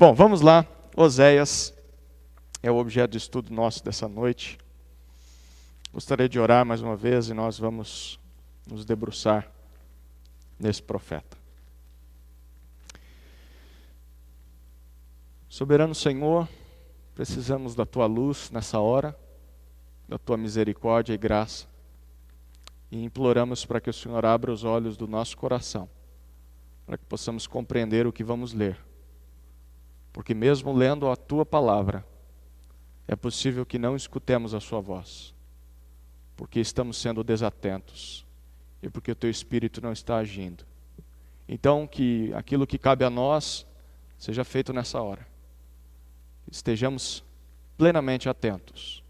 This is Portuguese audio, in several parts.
Bom, vamos lá. Oséias é o objeto de estudo nosso dessa noite. Gostaria de orar mais uma vez e nós vamos nos debruçar nesse profeta. Soberano Senhor, precisamos da Tua luz nessa hora, da Tua misericórdia e graça, e imploramos para que o Senhor abra os olhos do nosso coração, para que possamos compreender o que vamos ler. Porque mesmo lendo a Tua palavra, é possível que não escutemos a Sua voz, porque estamos sendo desatentos e porque o Teu Espírito não está agindo. Então, que aquilo que cabe a nós seja feito nessa hora. Estejamos plenamente atentos,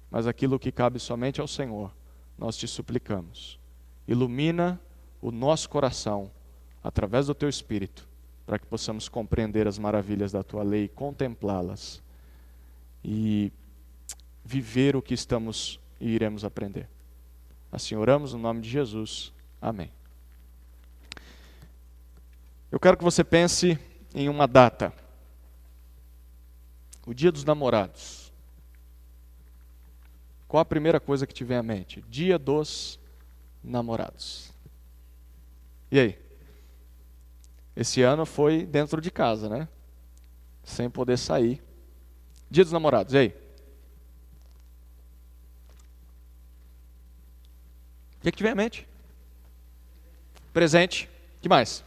mas aquilo que cabe somente ao Senhor, nós te suplicamos. Ilumina o nosso coração através do Teu Espírito, para que possamos compreender as maravilhas da Tua lei, contemplá-las e viver o que estamos e iremos aprender. Assim oramos no nome de Jesus. Amém. Eu quero que você pense em uma data. O Dia dos Namorados. Qual a primeira coisa que te vem à mente? Dia dos Namorados. E aí? Esse ano foi dentro de casa, né? Sem poder sair. Dia dos Namorados, e aí? O que te vem à mente? Presente. O que mais?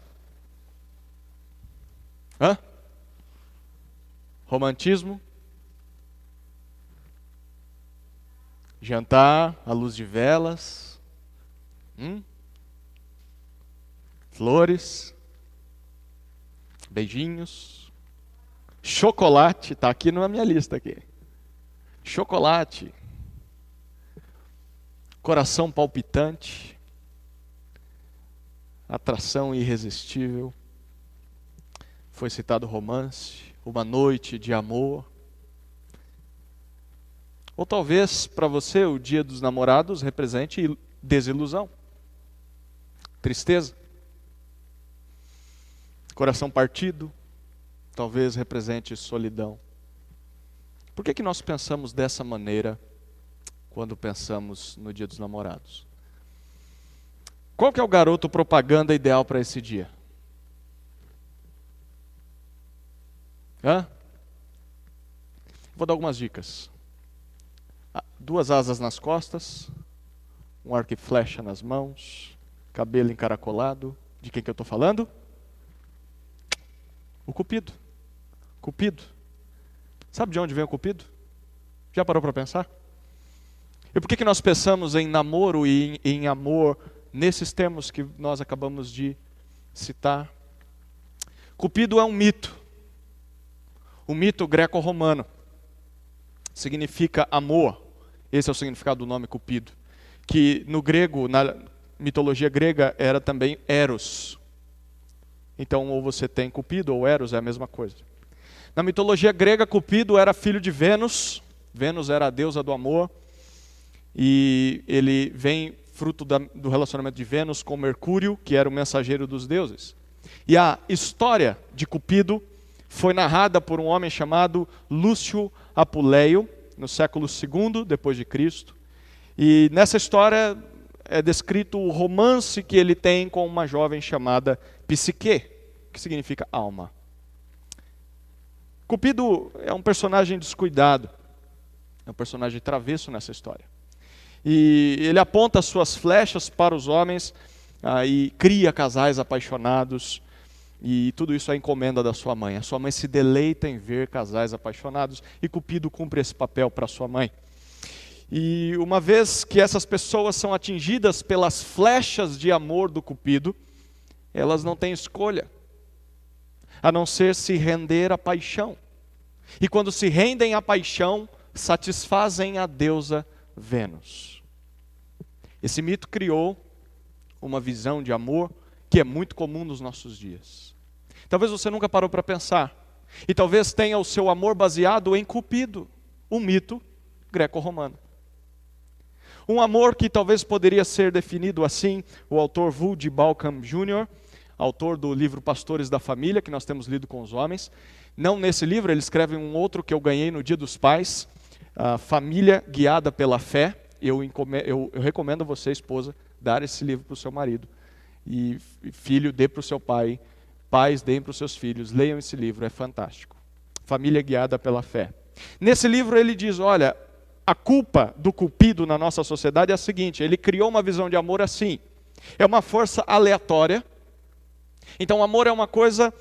Romantismo. Jantar à luz de velas. Flores. Beijinhos. Chocolate, está aqui na minha lista aqui. Chocolate. Coração palpitante. Atração irresistível. Foi citado romance. Uma noite de amor. Ou talvez para você o Dia dos Namorados represente desilusão. Tristeza. Coração partido. Talvez represente solidão. Por que nós pensamos dessa maneira quando pensamos no Dia dos Namorados? Qual que é o garoto propaganda ideal para esse dia? Vou dar algumas dicas. 2 asas nas costas, um arco e flecha nas mãos, cabelo encaracolado. De quem que eu estou falando? O Cupido. Cupido. Sabe de onde vem o Cupido? Já parou para pensar? E por que nós pensamos em namoro e em amor nesses termos que nós acabamos de citar? Cupido é um mito. O mito greco-romano. Significa amor. Esse é o significado do nome Cupido. Que no grego, na mitologia grega, era também Eros. Então, ou você tem Cupido ou Eros, é a mesma coisa. Na mitologia grega, Cupido era filho de Vênus. Vênus era a deusa do amor. E ele vem fruto do relacionamento de Vênus com Mercúrio, que era o mensageiro dos deuses. E a história de Cupido foi narrada por um homem chamado Lúcio Apuleio, no século II depois de Cristo. E nessa história é descrito o romance que ele tem com uma jovem chamada Psique, que significa alma. Cupido é um personagem descuidado, é um personagem travesso nessa história. E ele aponta as suas flechas para os homens e cria casais apaixonados. E tudo isso é encomenda da sua mãe. A sua mãe se deleita em ver casais apaixonados e Cupido cumpre esse papel para sua mãe. E uma vez que essas pessoas são atingidas pelas flechas de amor do Cupido, elas não têm escolha, a não ser se render à paixão. E quando se rendem à paixão, satisfazem a deusa Vênus. Esse mito criou uma visão de amor que é muito comum nos nossos dias. Talvez você nunca parou para pensar. E talvez tenha o seu amor baseado em Cupido, um mito greco-romano. Um amor que talvez poderia ser definido assim, o autor Vul de Balcom Jr., autor do livro Pastores da Família, que nós temos lido com os homens. Não nesse livro, ele escreve um outro que eu ganhei no Dia dos Pais, Família Guiada pela Fé. Eu recomendo a você, esposa, dar esse livro para o seu marido. E filho, dê para o seu pai. Pais, deem para os seus filhos. Leiam esse livro, é fantástico. Família Guiada pela Fé. Nesse livro ele diz, olha, a culpa do cupido na nossa sociedade é a seguinte, ele criou uma visão de amor assim. É uma força aleatória. Então o amor é uma coisa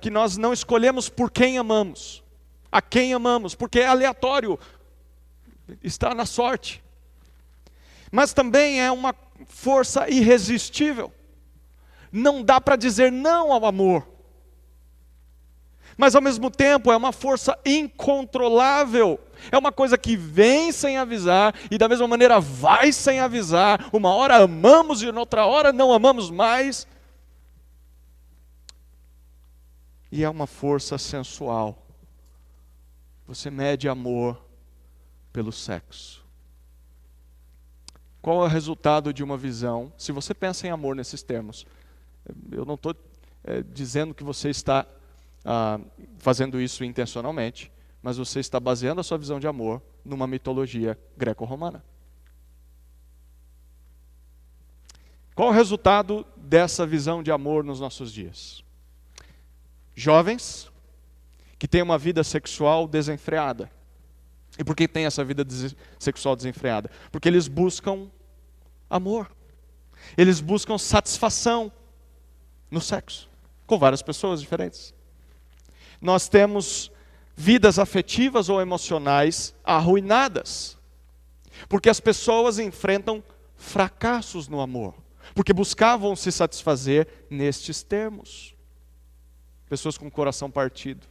que nós não escolhemos por quem amamos. A quem amamos, porque é aleatório. Está na sorte. Mas também é uma força irresistível. Não dá para dizer não ao amor. Mas ao mesmo tempo é uma força incontrolável. É uma coisa que vem sem avisar e da mesma maneira vai sem avisar. Uma hora amamos e noutra hora não amamos mais. E é uma força sensual. Você mede amor pelo sexo. Qual é o resultado de uma visão? Se você pensa em amor nesses termos, eu não estou dizendo que você está fazendo isso intencionalmente, mas você está baseando a sua visão de amor numa mitologia greco-romana. Qual o resultado dessa visão de amor nos nossos dias? Jovens que têm uma vida sexual desenfreada. E por que tem essa vida sexual desenfreada? Porque eles buscam amor. Eles buscam satisfação no sexo, com várias pessoas diferentes. Nós temos vidas afetivas ou emocionais arruinadas, porque as pessoas enfrentam fracassos no amor, porque buscavam se satisfazer nestes termos. Pessoas com o coração partido.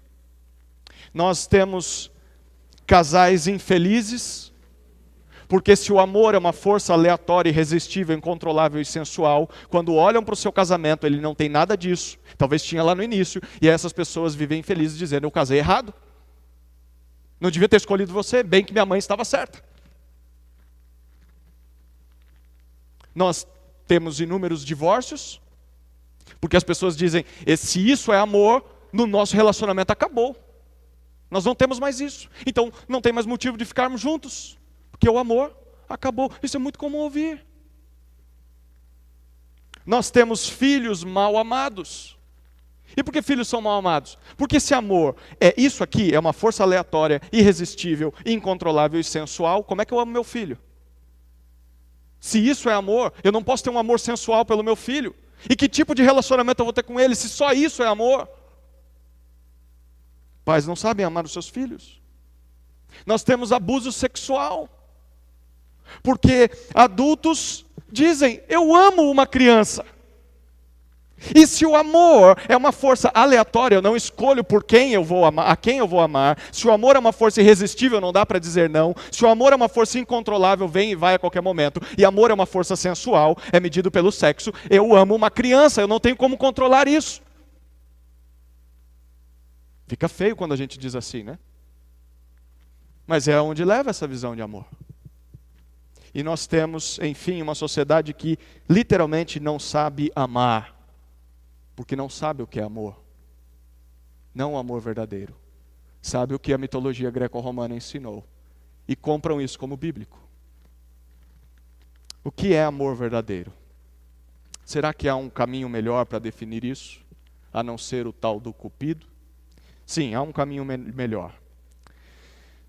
Nós temos casais infelizes, porque se o amor é uma força aleatória, irresistível, incontrolável e sensual, quando olham para o seu casamento, ele não tem nada disso. Talvez tinha lá no início, e essas pessoas vivem infelizes dizendo, eu casei errado. Não devia ter escolhido você, bem que minha mãe estava certa. Nós temos inúmeros divórcios, porque as pessoas dizem, se isso é amor, no nosso relacionamento acabou. Nós não temos mais isso. Então não tem mais motivo de ficarmos juntos, porque o amor acabou. Isso é muito comum ouvir. Nós temos filhos mal amados. E por que filhos são mal amados? Porque esse amor isso aqui, é uma força aleatória, irresistível, incontrolável e sensual. Como é que eu amo meu filho? Se isso é amor, eu não posso ter um amor sensual pelo meu filho. E que tipo de relacionamento eu vou ter com ele, se só isso é amor? Pais não sabem amar os seus filhos. Nós temos abuso sexual. Porque adultos dizem, eu amo uma criança. E se o amor é uma força aleatória, eu não escolho por quem eu vou amar, a quem eu vou amar. Se o amor é uma força irresistível, não dá para dizer não. Se o amor é uma força incontrolável, vem e vai a qualquer momento. E amor é uma força sensual, é medido pelo sexo. Eu amo uma criança, eu não tenho como controlar isso. Fica feio quando a gente diz assim, né? Mas é onde leva essa visão de amor. E nós temos, enfim, uma sociedade que literalmente não sabe amar. Porque não sabe o que é amor. Não o amor verdadeiro. Sabe o que a mitologia greco-romana ensinou. E compram isso como bíblico. O que é amor verdadeiro? Será que há um caminho melhor para definir isso? A não ser o tal do cupido? Sim, há um caminho melhor.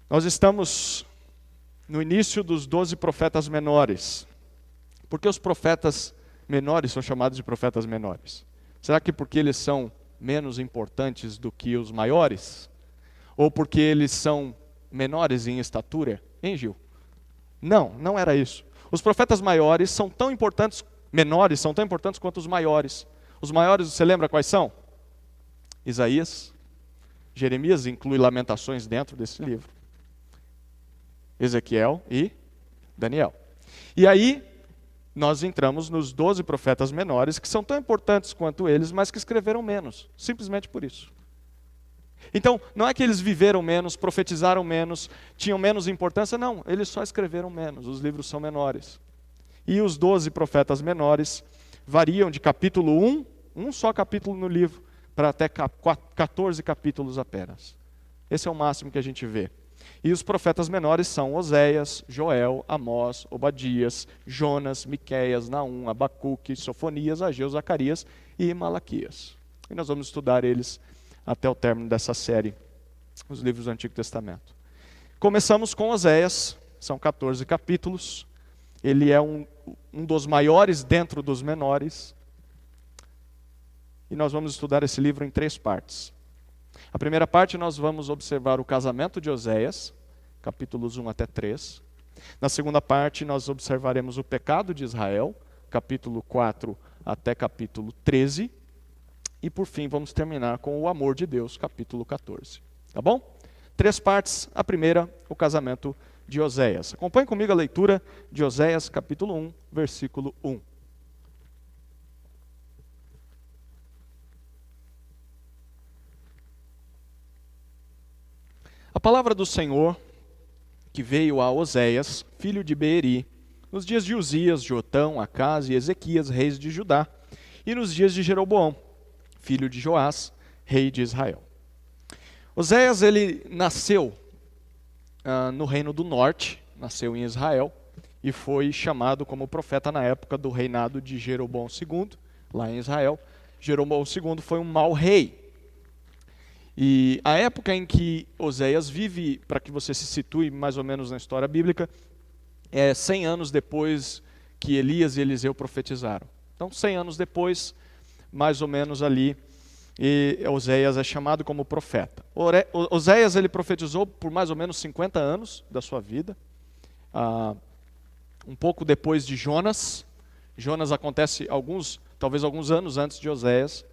Nós estamos no início dos 12 profetas menores. Por que os profetas menores são chamados de profetas menores? Será que porque eles são menos importantes do que os maiores? Ou porque eles são menores em estatura? Hein, Gil? Não, não era isso. Os profetas maiores são tão importantes, menores são tão importantes quanto os maiores. Os maiores, você lembra quais são? Isaías, Jeremias inclui Lamentações dentro desse livro. Ezequiel e Daniel. E aí, nós entramos nos 12 profetas menores, que são tão importantes quanto eles, mas que escreveram menos, simplesmente por isso. Então, não é que eles viveram menos, profetizaram menos, tinham menos importância, não, eles só escreveram menos, os livros são menores. E os 12 profetas menores variam de capítulo 1, um só capítulo no livro, para até 14 capítulos apenas. Esse é o máximo que a gente vê. E os profetas menores são Oséias, Joel, Amós, Obadias, Jonas, Miqueias, Naum, Abacuque, Sofonias, Ageu, Zacarias e Malaquias. E nós vamos estudar eles até o término dessa série, os livros do Antigo Testamento. Começamos com Oséias, são 14 capítulos. Ele é um dos maiores dentro dos menores. E nós vamos estudar esse livro em 3 partes. A primeira parte nós vamos observar o casamento de Oséias, capítulos 1 até 3. Na segunda parte nós observaremos o pecado de Israel, capítulo 4 até capítulo 13. E por fim vamos terminar com o amor de Deus, capítulo 14. Tá bom? 3 partes. A primeira, o casamento de Oséias. Acompanhe comigo a leitura de Oséias, capítulo 1, versículo 1. A palavra do Senhor, que veio a Oséias, filho de Beeri, nos dias de Uzias, Jotão, Acás e Ezequias, reis de Judá, e nos dias de Jeroboão, filho de Joás, rei de Israel. Oséias, ele nasceu no reino do norte, nasceu em Israel, e foi chamado como profeta na época do reinado de Jeroboão II, lá em Israel. Jeroboão II foi um mau rei. E a época em que Oséias vive, para que você se situe mais ou menos na história bíblica, é 100 anos depois que Elias e Eliseu profetizaram. Então, 100 anos depois, mais ou menos ali, Oséias é chamado como profeta. Oséias ele profetizou por mais ou menos 50 anos da sua vida, um pouco depois de Jonas. Jonas acontece talvez alguns anos antes de Oséias.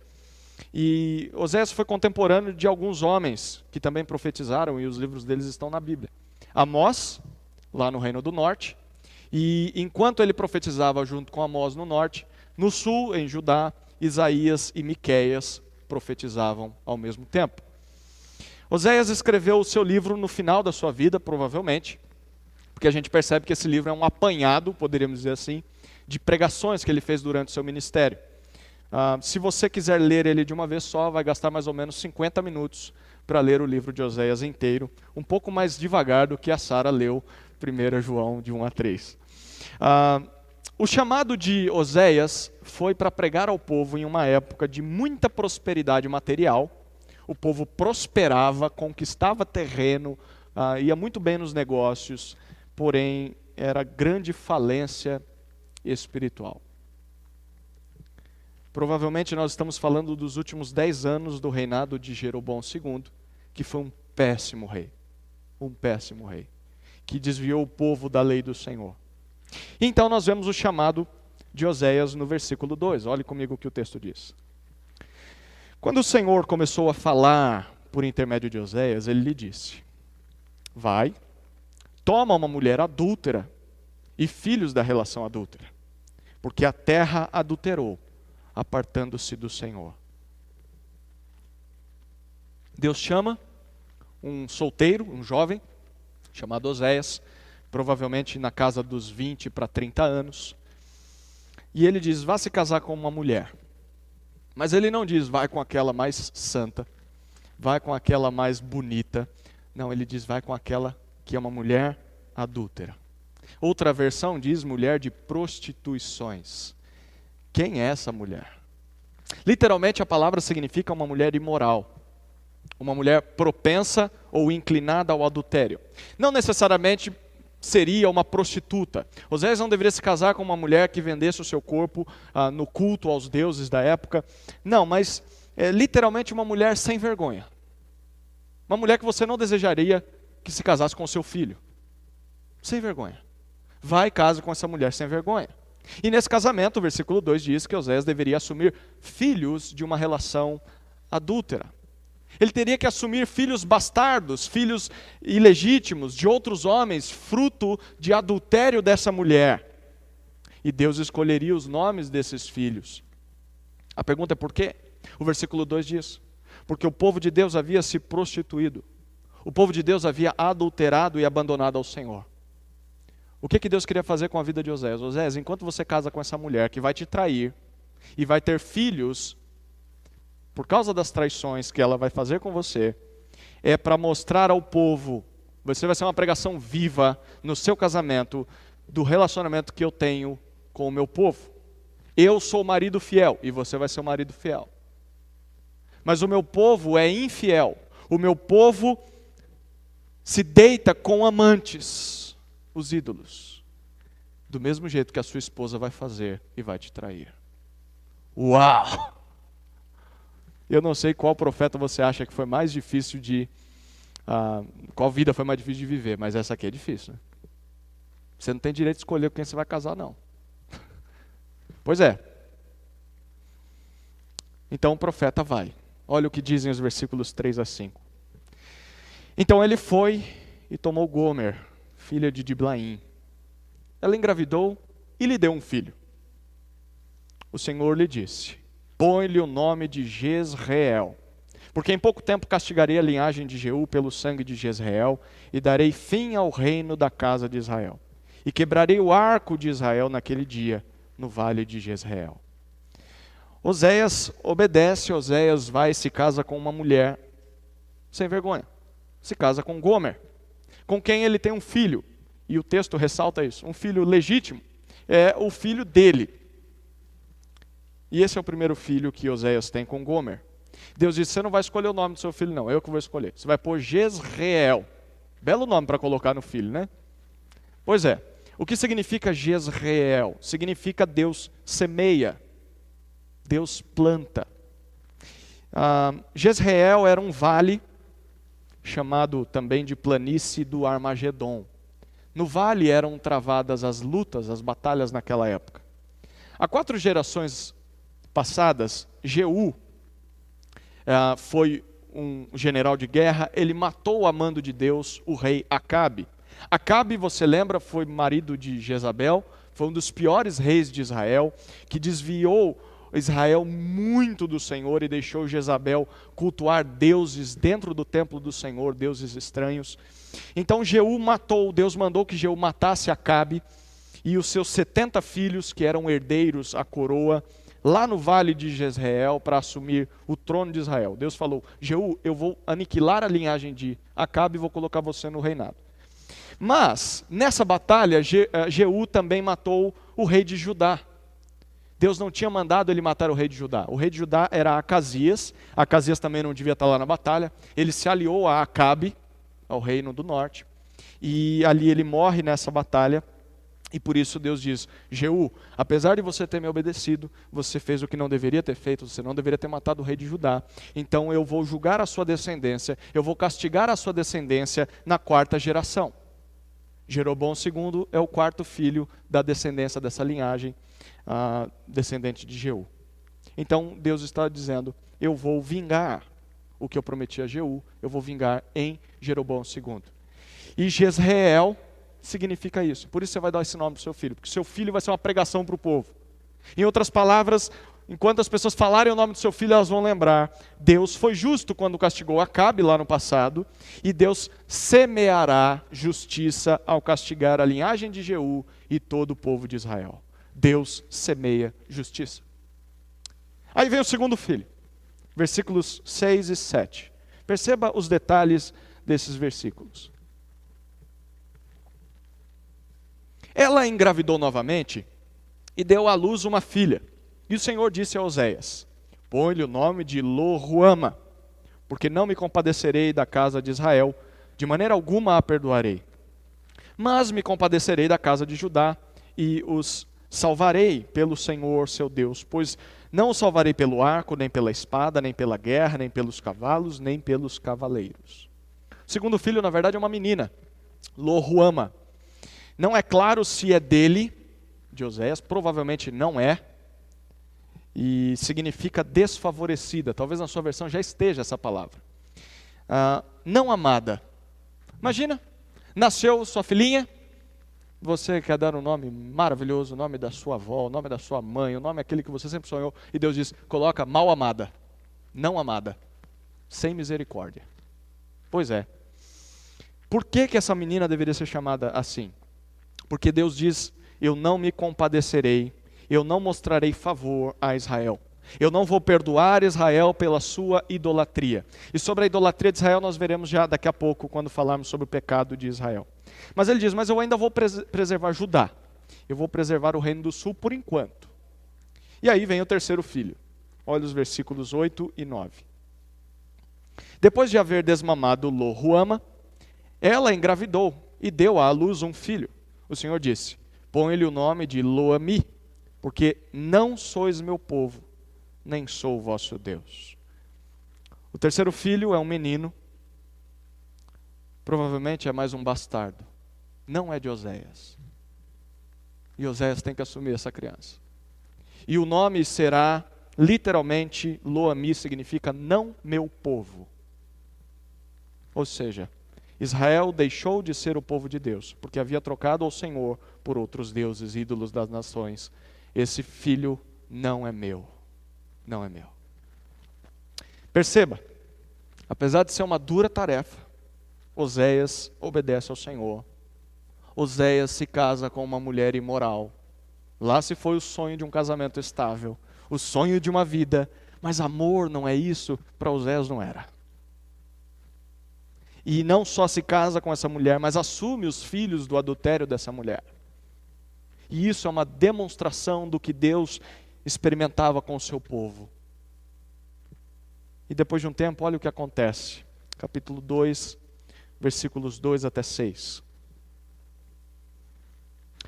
E Oséias foi contemporâneo de alguns homens que também profetizaram, e os livros deles estão na Bíblia. Amós, lá no Reino do Norte, e enquanto ele profetizava junto com Amós no norte, no sul, em Judá, Isaías e Miqueias profetizavam ao mesmo tempo. Oséias escreveu o seu livro no final da sua vida, provavelmente, porque a gente percebe que esse livro é um apanhado, poderíamos dizer assim, de pregações que ele fez durante o seu ministério. Se você quiser ler ele de uma vez só, vai gastar mais ou menos 50 minutos para ler o livro de Oséias inteiro, um pouco mais devagar do que a Sara leu 1 João de 1 a 3. O chamado de Oséias foi para pregar ao povo em uma época de muita prosperidade material. O povo prosperava, conquistava terreno, ia muito bem nos negócios, porém era grande falência espiritual. Provavelmente nós estamos falando dos últimos 10 anos do reinado de Jeroboão II, que foi um péssimo rei, que desviou o povo da lei do Senhor. Então nós vemos o chamado de Oséias no versículo 2, olhe comigo o que o texto diz. Quando o Senhor começou a falar por intermédio de Oséias, ele lhe disse: vai, toma uma mulher adúltera e filhos da relação adúltera, porque a terra adulterou, apartando-se do Senhor. Deus chama um solteiro, um jovem, chamado Oséias, provavelmente na casa dos 20 para 30 anos, e ele diz: vá se casar com uma mulher. Mas ele não diz: vai com aquela mais santa, vai com aquela mais bonita. Não, ele diz: vai com aquela que é uma mulher adúltera. Outra versão diz mulher de prostituições. Quem é essa mulher? Literalmente a palavra significa uma mulher imoral, uma mulher propensa ou inclinada ao adultério. Não necessariamente seria uma prostituta. Oséias não deveria se casar com uma mulher que vendesse o seu corpo no culto aos deuses da época. Não, mas é literalmente uma mulher sem vergonha. Uma mulher que você não desejaria que se casasse com o seu filho. Sem vergonha. Vai e casa com essa mulher sem vergonha. E nesse casamento, o versículo 2 diz que Oséias deveria assumir filhos de uma relação adúltera. Ele teria que assumir filhos bastardos, filhos ilegítimos de outros homens, fruto de adultério dessa mulher. E Deus escolheria os nomes desses filhos. A pergunta é por quê? O versículo 2 diz: porque o povo de Deus havia se prostituído. O povo de Deus havia adulterado e abandonado ao Senhor. O que Deus queria fazer com a vida de Oséias? Oséias, enquanto você casa com essa mulher que vai te trair e vai ter filhos por causa das traições que ela vai fazer com você, é para mostrar ao povo, você vai ser uma pregação viva no seu casamento, do relacionamento que eu tenho com o meu povo. Eu sou o marido fiel e você vai ser o marido fiel. Mas o meu povo é infiel. O meu povo se deita com amantes, os ídolos. Do mesmo jeito que a sua esposa vai fazer e vai te trair. Uau! Eu não sei qual profeta você acha que foi mais difícil de... qual vida foi mais difícil de viver, mas essa aqui é difícil, né? Você não tem direito de escolher com quem você vai casar, não. Pois é. Então o profeta vai. Olha o que dizem os versículos 3 a 5. Então ele foi e tomou Gomer, filha de Diblaim. Ela engravidou e lhe deu um filho. O Senhor lhe disse: põe-lhe o nome de Jezreel, porque em pouco tempo castigarei a linhagem de Jeú pelo sangue de Jezreel e darei fim ao reino da casa de Israel. E quebrarei o arco de Israel naquele dia, no vale de Jezreel. Oséias obedece, Oséias vai e se casa com uma mulher sem vergonha. Se casa com Gomer, com quem ele tem um filho. E o texto ressalta isso, um filho legítimo, é o filho dele. E esse é o primeiro filho que Oséias tem com Gomer. Deus disse: você não vai escolher o nome do seu filho não, eu que vou escolher. Você vai pôr Jezreel. Belo nome para colocar no filho, né? Pois é. O que significa Jezreel? Significa Deus semeia, Deus planta. Jezreel era um vale, chamado também de planície do Armagedon. No vale eram travadas as lutas, as batalhas naquela época. Há 4 gerações passadas, Jeú foi um general de guerra, ele matou a mando de Deus o rei Acabe. Acabe, você lembra, foi marido de Jezabel, foi um dos piores reis de Israel, que desviou Israel muito do Senhor e deixou Jezabel cultuar deuses dentro do templo do Senhor, deuses estranhos. Então Deus mandou que Jeú matasse Acabe e os seus 70 filhos, que eram herdeiros à coroa, lá no vale de Jezreel para assumir o trono de Israel. Deus falou: Jeú, eu vou aniquilar a linhagem de Acabe e vou colocar você no reinado. Mas, nessa batalha, Jeú também matou o rei de Judá. Deus não tinha mandado ele matar o rei de Judá. O rei de Judá era Acasias. Acasias também não devia estar lá na batalha. Ele se aliou a Acabe, ao reino do norte. E ali ele morre nessa batalha. E por isso Deus diz: Jeú, apesar de você ter me obedecido, você fez o que não deveria ter feito, você não deveria ter matado o rei de Judá. Então eu vou julgar a sua descendência, eu vou castigar a sua descendência na 4ª geração. Jeroboão II é o 4º filho da descendência dessa linhagem, descendente de Jeú. Então Deus está dizendo: eu vou vingar o que eu prometi a Jeú, eu vou vingar em Jeroboão II. E Jezreel significa isso. Por isso você vai dar esse nome para o seu filho, porque seu filho vai ser uma pregação para o povo. Em outras palavras, enquanto as pessoas falarem o nome do seu filho, elas vão lembrar: Deus foi justo quando castigou Acabe lá no passado, e Deus semeará justiça ao castigar a linhagem de Jeú e todo o povo de Israel. Deus semeia justiça. Aí vem o segundo filho, versículos 6 e 7. Perceba os detalhes desses versículos. Ela engravidou novamente e deu à luz uma filha. E o Senhor disse a Oséias: põe-lhe o nome de Lo-ruama, porque não me compadecerei da casa de Israel, de maneira alguma a perdoarei. Mas me compadecerei da casa de Judá e os salvarei pelo Senhor seu Deus, pois não os salvarei pelo arco, nem pela espada, nem pela guerra, nem pelos cavalos, nem pelos cavaleiros. O segundo filho, na verdade, é uma menina, Lo-ruama. Não é claro se é dele, de Oséias, provavelmente não é. E significa desfavorecida. Talvez na sua versão já esteja essa palavra. Não amada. Imagina, nasceu sua filhinha, você quer dar um nome maravilhoso, o nome da sua avó, o nome da sua mãe, o nome aquele que você sempre sonhou, e Deus diz: coloca mal amada, não amada, sem misericórdia. Pois é. Por que essa menina deveria ser chamada assim? Porque Deus diz: eu não me compadecerei, eu não mostrarei favor a Israel. Eu não vou perdoar Israel pela sua idolatria. E sobre a idolatria de Israel nós veremos já daqui a pouco, quando falarmos sobre o pecado de Israel. Mas ele diz, mas eu ainda vou preservar Judá. Eu vou preservar o reino do sul por enquanto. E aí vem o terceiro filho. Olha os versículos 8 e 9. Depois de haver desmamado Lo-ruama, ela engravidou e deu à luz um filho. O Senhor disse, põe-lhe o nome de Lo-ami, porque não sois meu povo, nem sou o vosso Deus. O terceiro filho é um menino, provavelmente é mais um bastardo, não é de Oséias. E Oséias tem que assumir essa criança. E o nome será, literalmente, Lo-ami significa não meu povo. Ou seja, Israel deixou de ser o povo de Deus, porque havia trocado ao Senhor por outros deuses, ídolos das nações. Esse filho não é meu. Não é meu. Perceba, apesar de ser uma dura tarefa, Oséias obedece ao Senhor. Oséias se casa com uma mulher imoral. Lá se foi o sonho de um casamento estável, o sonho de uma vida, mas amor não é isso, para Oséias não era. E não só se casa com essa mulher, mas assume os filhos do adultério dessa mulher. E isso é uma demonstração do que Deus experimentava com o seu povo. E depois de um tempo, olha o que acontece. Capítulo 2, versículos 2 até 6.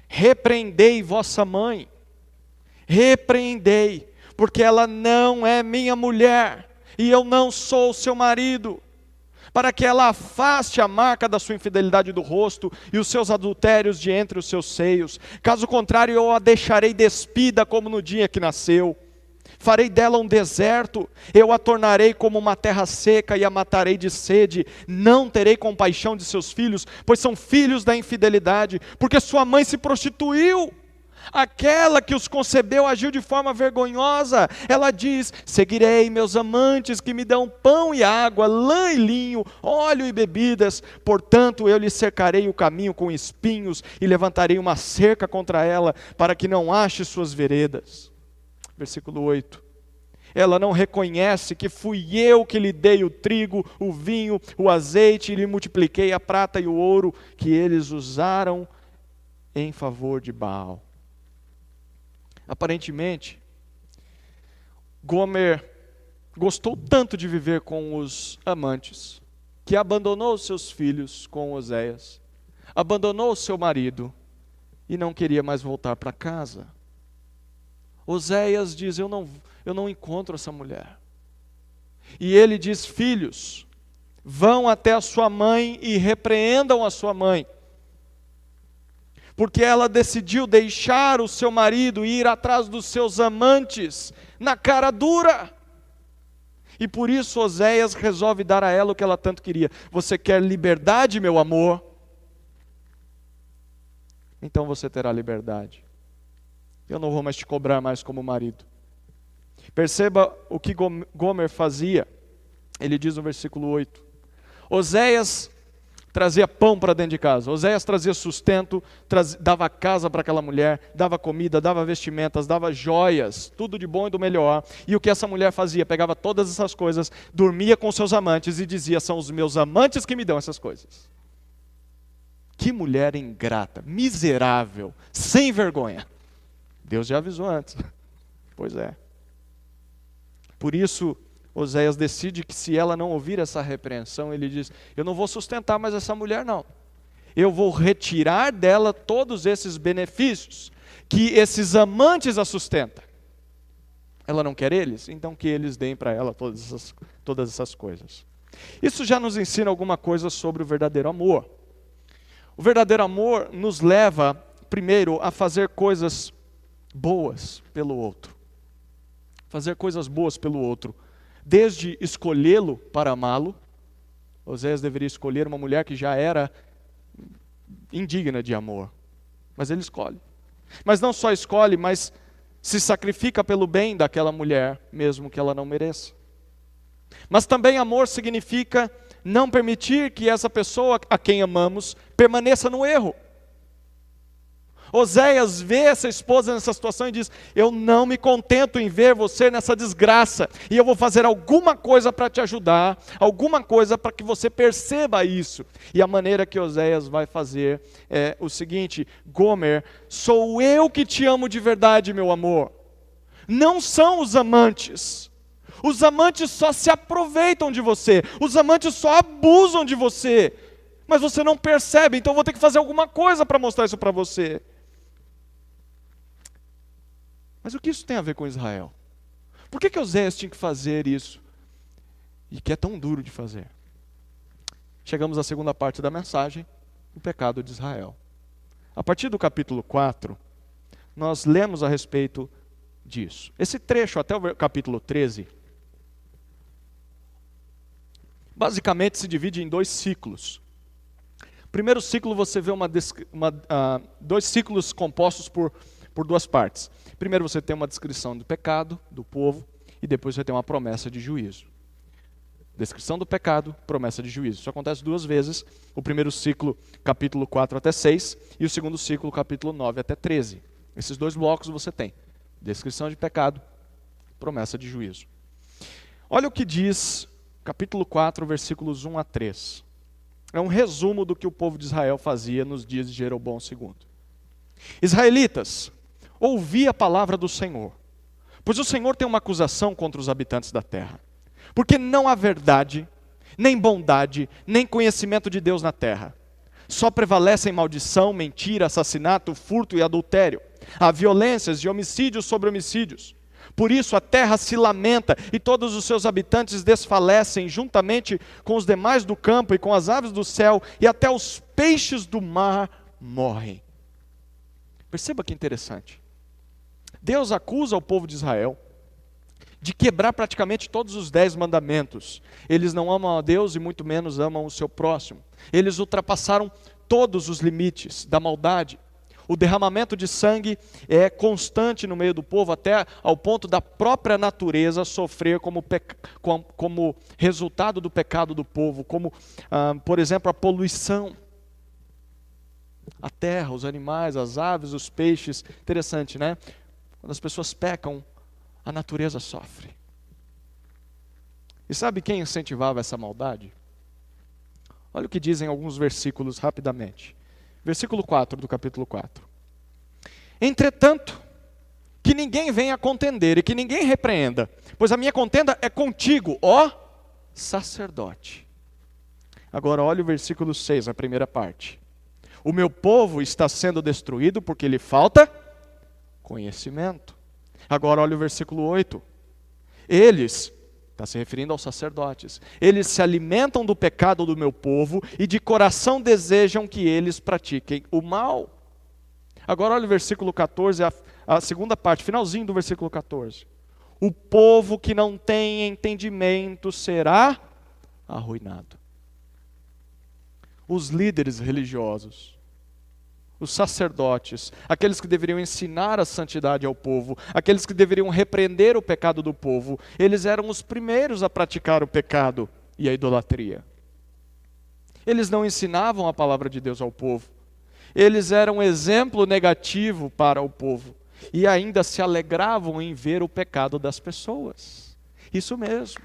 Repreendei vossa mãe, repreendei, porque ela não é minha mulher, e eu não sou seu marido, para que ela afaste a marca da sua infidelidade do rosto e os seus adultérios de entre os seus seios. Caso contrário, eu a deixarei despida como no dia que nasceu. Farei dela um deserto, eu a tornarei como uma terra seca e a matarei de sede. Não terei compaixão de seus filhos, pois são filhos da infidelidade, porque sua mãe se prostituiu. Aquela que os concebeu agiu de forma vergonhosa. Ela diz, seguirei meus amantes que me dão pão e água, lã e linho, óleo e bebidas. Portanto eu lhe cercarei o caminho com espinhos e levantarei uma cerca contra ela, para que não ache suas veredas. Versículo 8. Ela não reconhece que fui eu que lhe dei o trigo, o vinho, o azeite, e lhe multipliquei a prata e o ouro que eles usaram em favor de Baal. Aparentemente, Gomer gostou tanto de viver com os amantes, que abandonou os seus filhos com Oséias, abandonou o seu marido e não queria mais voltar para casa. Oséias diz, eu não encontro essa mulher. E ele diz, filhos, vão até a sua mãe e repreendam a sua mãe, porque ela decidiu deixar o seu marido e ir atrás dos seus amantes, na cara dura. E por isso Oséias resolve dar a ela o que ela tanto queria. Você quer liberdade, meu amor? Então você terá liberdade. Eu não vou mais te cobrar mais como marido. Perceba o que Gomer fazia. Ele diz no versículo 8. Oséias trazia pão para dentro de casa. Oséias trazia sustento, dava casa para aquela mulher, dava comida, dava vestimentas, dava joias, tudo de bom e do melhor. E o que essa mulher fazia? Pegava todas essas coisas, dormia com seus amantes e dizia, são os meus amantes que me dão essas coisas. Que mulher ingrata, miserável, sem vergonha. Deus já avisou antes. Pois é. Por isso, Oséias decide que se ela não ouvir essa repreensão, ele diz, eu não vou sustentar mais essa mulher não. Eu vou retirar dela todos esses benefícios que esses amantes a sustentam. Ela não quer eles? Então que eles deem para ela todas essas coisas. Isso já nos ensina alguma coisa sobre o verdadeiro amor. O verdadeiro amor nos leva, primeiro, a fazer coisas boas pelo outro. Fazer coisas boas pelo outro. Desde escolhê-lo para amá-lo. Oséias deveria escolher uma mulher que já era indigna de amor. Mas ele escolhe. Mas não só escolhe, mas se sacrifica pelo bem daquela mulher, mesmo que ela não mereça. Mas também amor significa não permitir que essa pessoa a quem amamos permaneça no erro. Oséias vê essa esposa nessa situação e diz: eu não me contento em ver você nessa desgraça, e eu vou fazer alguma coisa para te ajudar, alguma coisa para que você perceba isso. E a maneira que Oséias vai fazer é o seguinte: Gomer, sou eu que te amo de verdade, meu amor. Não são os amantes. Os amantes só se aproveitam de você, os amantes só abusam de você, mas você não percebe, então eu vou ter que fazer alguma coisa para mostrar isso para você. Mas o que isso tem a ver com Israel? Por que Oséias tinha que fazer isso? E que é tão duro de fazer? Chegamos à segunda parte da mensagem, o pecado de Israel. A partir do capítulo 4, nós lemos a respeito disso. Esse trecho até o capítulo 13, basicamente se divide em 2 ciclos. O primeiro ciclo você vê dois ciclos compostos por 2 partes. Primeiro você tem uma descrição do pecado do povo e depois você tem uma promessa de juízo. Descrição do pecado, promessa de juízo. Isso acontece 2 vezes. O primeiro ciclo, capítulo 4 até 6, e o segundo ciclo, capítulo 9 até 13. Esses 2 blocos você tem. Descrição de pecado, promessa de juízo. Olha o que diz capítulo 4, versículos 1 a 3. É um resumo do que o povo de Israel fazia nos dias de Jeroboão II. Israelitas, ouvi a palavra do Senhor, pois o Senhor tem uma acusação contra os habitantes da terra. Porque não há verdade, nem bondade, nem conhecimento de Deus na terra. Só prevalecem maldição, mentira, assassinato, furto e adultério. Há violências e homicídios sobre homicídios. Por isso a terra se lamenta e todos os seus habitantes desfalecem juntamente com os demais do campo e com as aves do céu, e até os peixes do mar morrem. Perceba que interessante. Deus acusa o povo de Israel de quebrar praticamente todos os 10 mandamentos. Eles não amam a Deus e muito menos amam o seu próximo. Eles ultrapassaram todos os limites da maldade. O derramamento de sangue é constante no meio do povo, até ao ponto da própria natureza sofrer como resultado do pecado do povo, como, por exemplo, a poluição. A terra, os animais, as aves, os peixes. Interessante, né? Quando as pessoas pecam, a natureza sofre. E sabe quem incentivava essa maldade? Olha o que dizem alguns versículos rapidamente. Versículo 4 do capítulo 4. Entretanto, que ninguém venha contender e que ninguém repreenda, pois a minha contenda é contigo, ó sacerdote. Agora olha o versículo 6, a primeira parte. O meu povo está sendo destruído porque lhe falta conhecimento. Agora olha o versículo 8. Eles, está se referindo aos sacerdotes, eles se alimentam do pecado do meu povo e de coração desejam que eles pratiquem o mal. Agora olha o versículo 14, a segunda parte, finalzinho do versículo 14. O povo que não tem entendimento será arruinado. Os líderes religiosos, os sacerdotes, aqueles que deveriam ensinar a santidade ao povo, aqueles que deveriam repreender o pecado do povo, eles eram os primeiros a praticar o pecado e a idolatria. Eles não ensinavam a palavra de Deus ao povo. Eles eram um exemplo negativo para o povo e ainda se alegravam em ver o pecado das pessoas. Isso mesmo.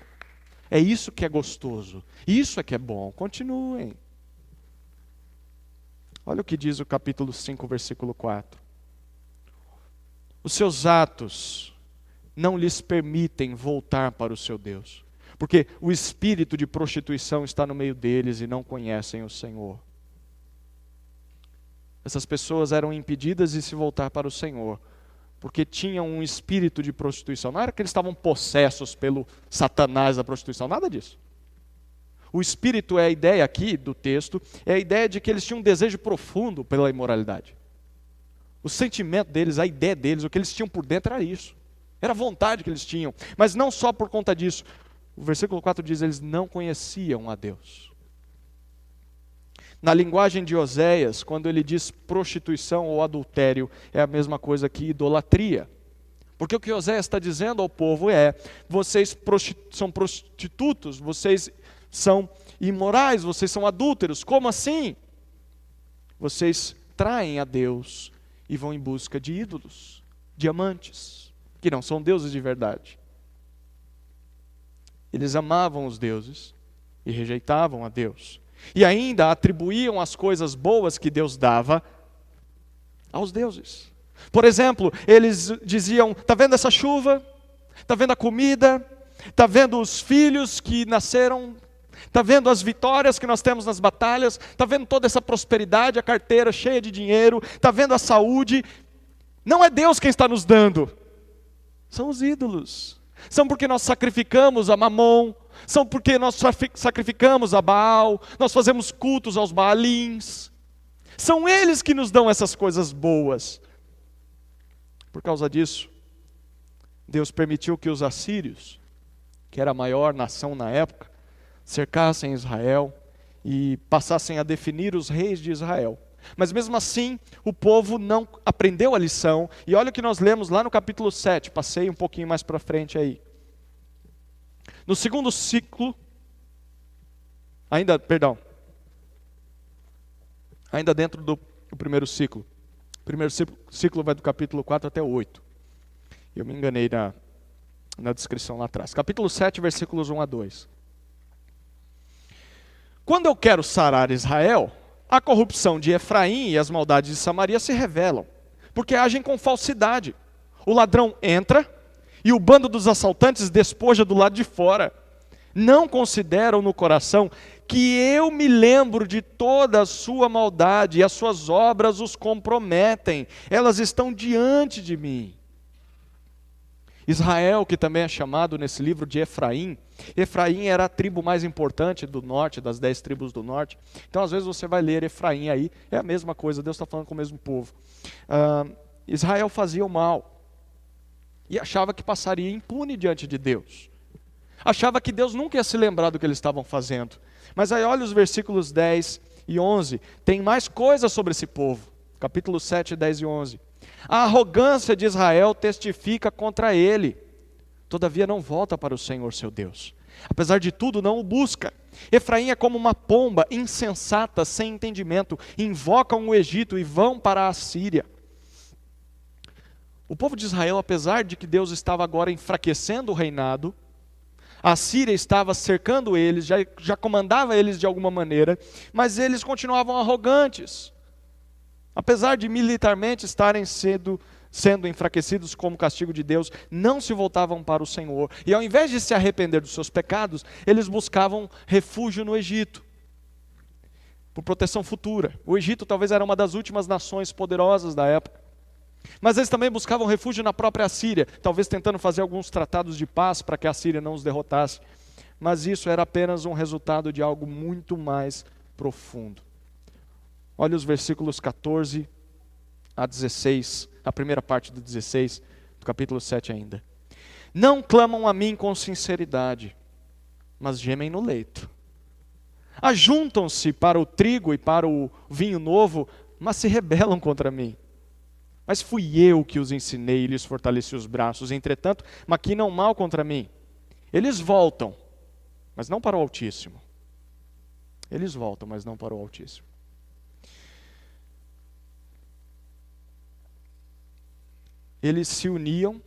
É isso que é gostoso. Isso é que é bom. Continuem. Olha o que diz o capítulo 5, versículo 4. Os seus atos não lhes permitem voltar para o seu Deus, porque o espírito de prostituição está no meio deles e não conhecem o Senhor. Essas pessoas eram impedidas de se voltar para o Senhor, porque tinham um espírito de prostituição. Não era que eles estavam possessos pelo Satanás da prostituição, nada disso. O espírito é a ideia aqui do texto, é a ideia de que eles tinham um desejo profundo pela imoralidade. O sentimento deles, a ideia deles, o que eles tinham por dentro era isso. Era a vontade que eles tinham, mas não só por conta disso. O versículo 4 diz, eles não conheciam a Deus. Na linguagem de Oséias, quando ele diz prostituição ou adultério, é a mesma coisa que idolatria. Porque o que Oséias está dizendo ao povo é, vocês são prostitutos, vocês são imorais, vocês são adúlteros. Como assim? Vocês traem a Deus e vão em busca de ídolos, diamantes, que não são deuses de verdade. Eles amavam os deuses e rejeitavam a Deus. E ainda atribuíam as coisas boas que Deus dava aos deuses. Por exemplo, eles diziam: está vendo essa chuva? Está vendo a comida? Está vendo os filhos que nasceram? Está vendo as vitórias que nós temos nas batalhas? Está vendo toda essa prosperidade, a carteira cheia de dinheiro? Está vendo a saúde? Não é Deus quem está nos dando, são os ídolos. São porque nós sacrificamos a Mamon, são porque nós sacrificamos a Baal, nós fazemos cultos aos Baalins. São eles que nos dão essas coisas boas. Por causa disso, Deus permitiu que os assírios, que era a maior nação na época, cercassem Israel e passassem a definir os reis de Israel. Mas mesmo assim, o povo não aprendeu a lição. E olha o que nós lemos lá no capítulo 7. Passei um pouquinho mais para frente aí. No segundo ciclo, ainda dentro do primeiro ciclo. O primeiro ciclo vai do capítulo 4 até o 8. Eu me enganei na descrição lá atrás. Capítulo 7, versículos 1 a 2. Quando eu quero sarar Israel, a corrupção de Efraim e as maldades de Samaria se revelam, porque agem com falsidade. O ladrão entra e o bando dos assaltantes despoja do lado de fora. Não consideram no coração que eu me lembro de toda a sua maldade, e as suas obras os comprometem. Elas estão diante de mim. Israel, que também é chamado nesse livro de Efraim. Efraim era a tribo mais importante do norte, das 10 tribos do norte. Então às vezes você vai ler Efraim aí, é a mesma coisa, Deus está falando com o mesmo povo. Israel fazia o mal e achava que passaria impune diante de Deus. Achava que Deus nunca ia se lembrar do que eles estavam fazendo. Mas aí olha os versículos 10 e 11, tem mais coisas sobre esse povo. Capítulo 7, 10 e 11. A arrogância de Israel testifica contra ele. Todavia não volta para o Senhor seu Deus. Apesar de tudo, não o busca. Efraim é como uma pomba insensata, sem entendimento. Invocam o Egito e vão para a Síria. O povo de Israel, apesar de que Deus estava agora enfraquecendo o reinado, a Síria estava cercando eles, já comandava eles de alguma maneira, mas eles continuavam arrogantes. Apesar de militarmente estarem sendo enfraquecidos como castigo de Deus, não se voltavam para o Senhor. E ao invés de se arrepender dos seus pecados, eles buscavam refúgio no Egito, por proteção futura. O Egito talvez era uma das últimas nações poderosas da época. Mas eles também buscavam refúgio na própria Síria, talvez tentando fazer alguns tratados de paz para que a Síria não os derrotasse. Mas isso era apenas um resultado de algo muito mais profundo. Olha os versículos 14 a 16, a primeira parte do 16, do capítulo 7 ainda. Não clamam a mim com sinceridade, mas gemem no leito. Ajuntam-se para o trigo e para o vinho novo, mas se rebelam contra mim. Mas fui eu que os ensinei e lhes fortaleci os braços. Entretanto, maquinam mal contra mim. Eles voltam, mas não para o Altíssimo. Eles voltam, mas não para o Altíssimo. Eles se uniam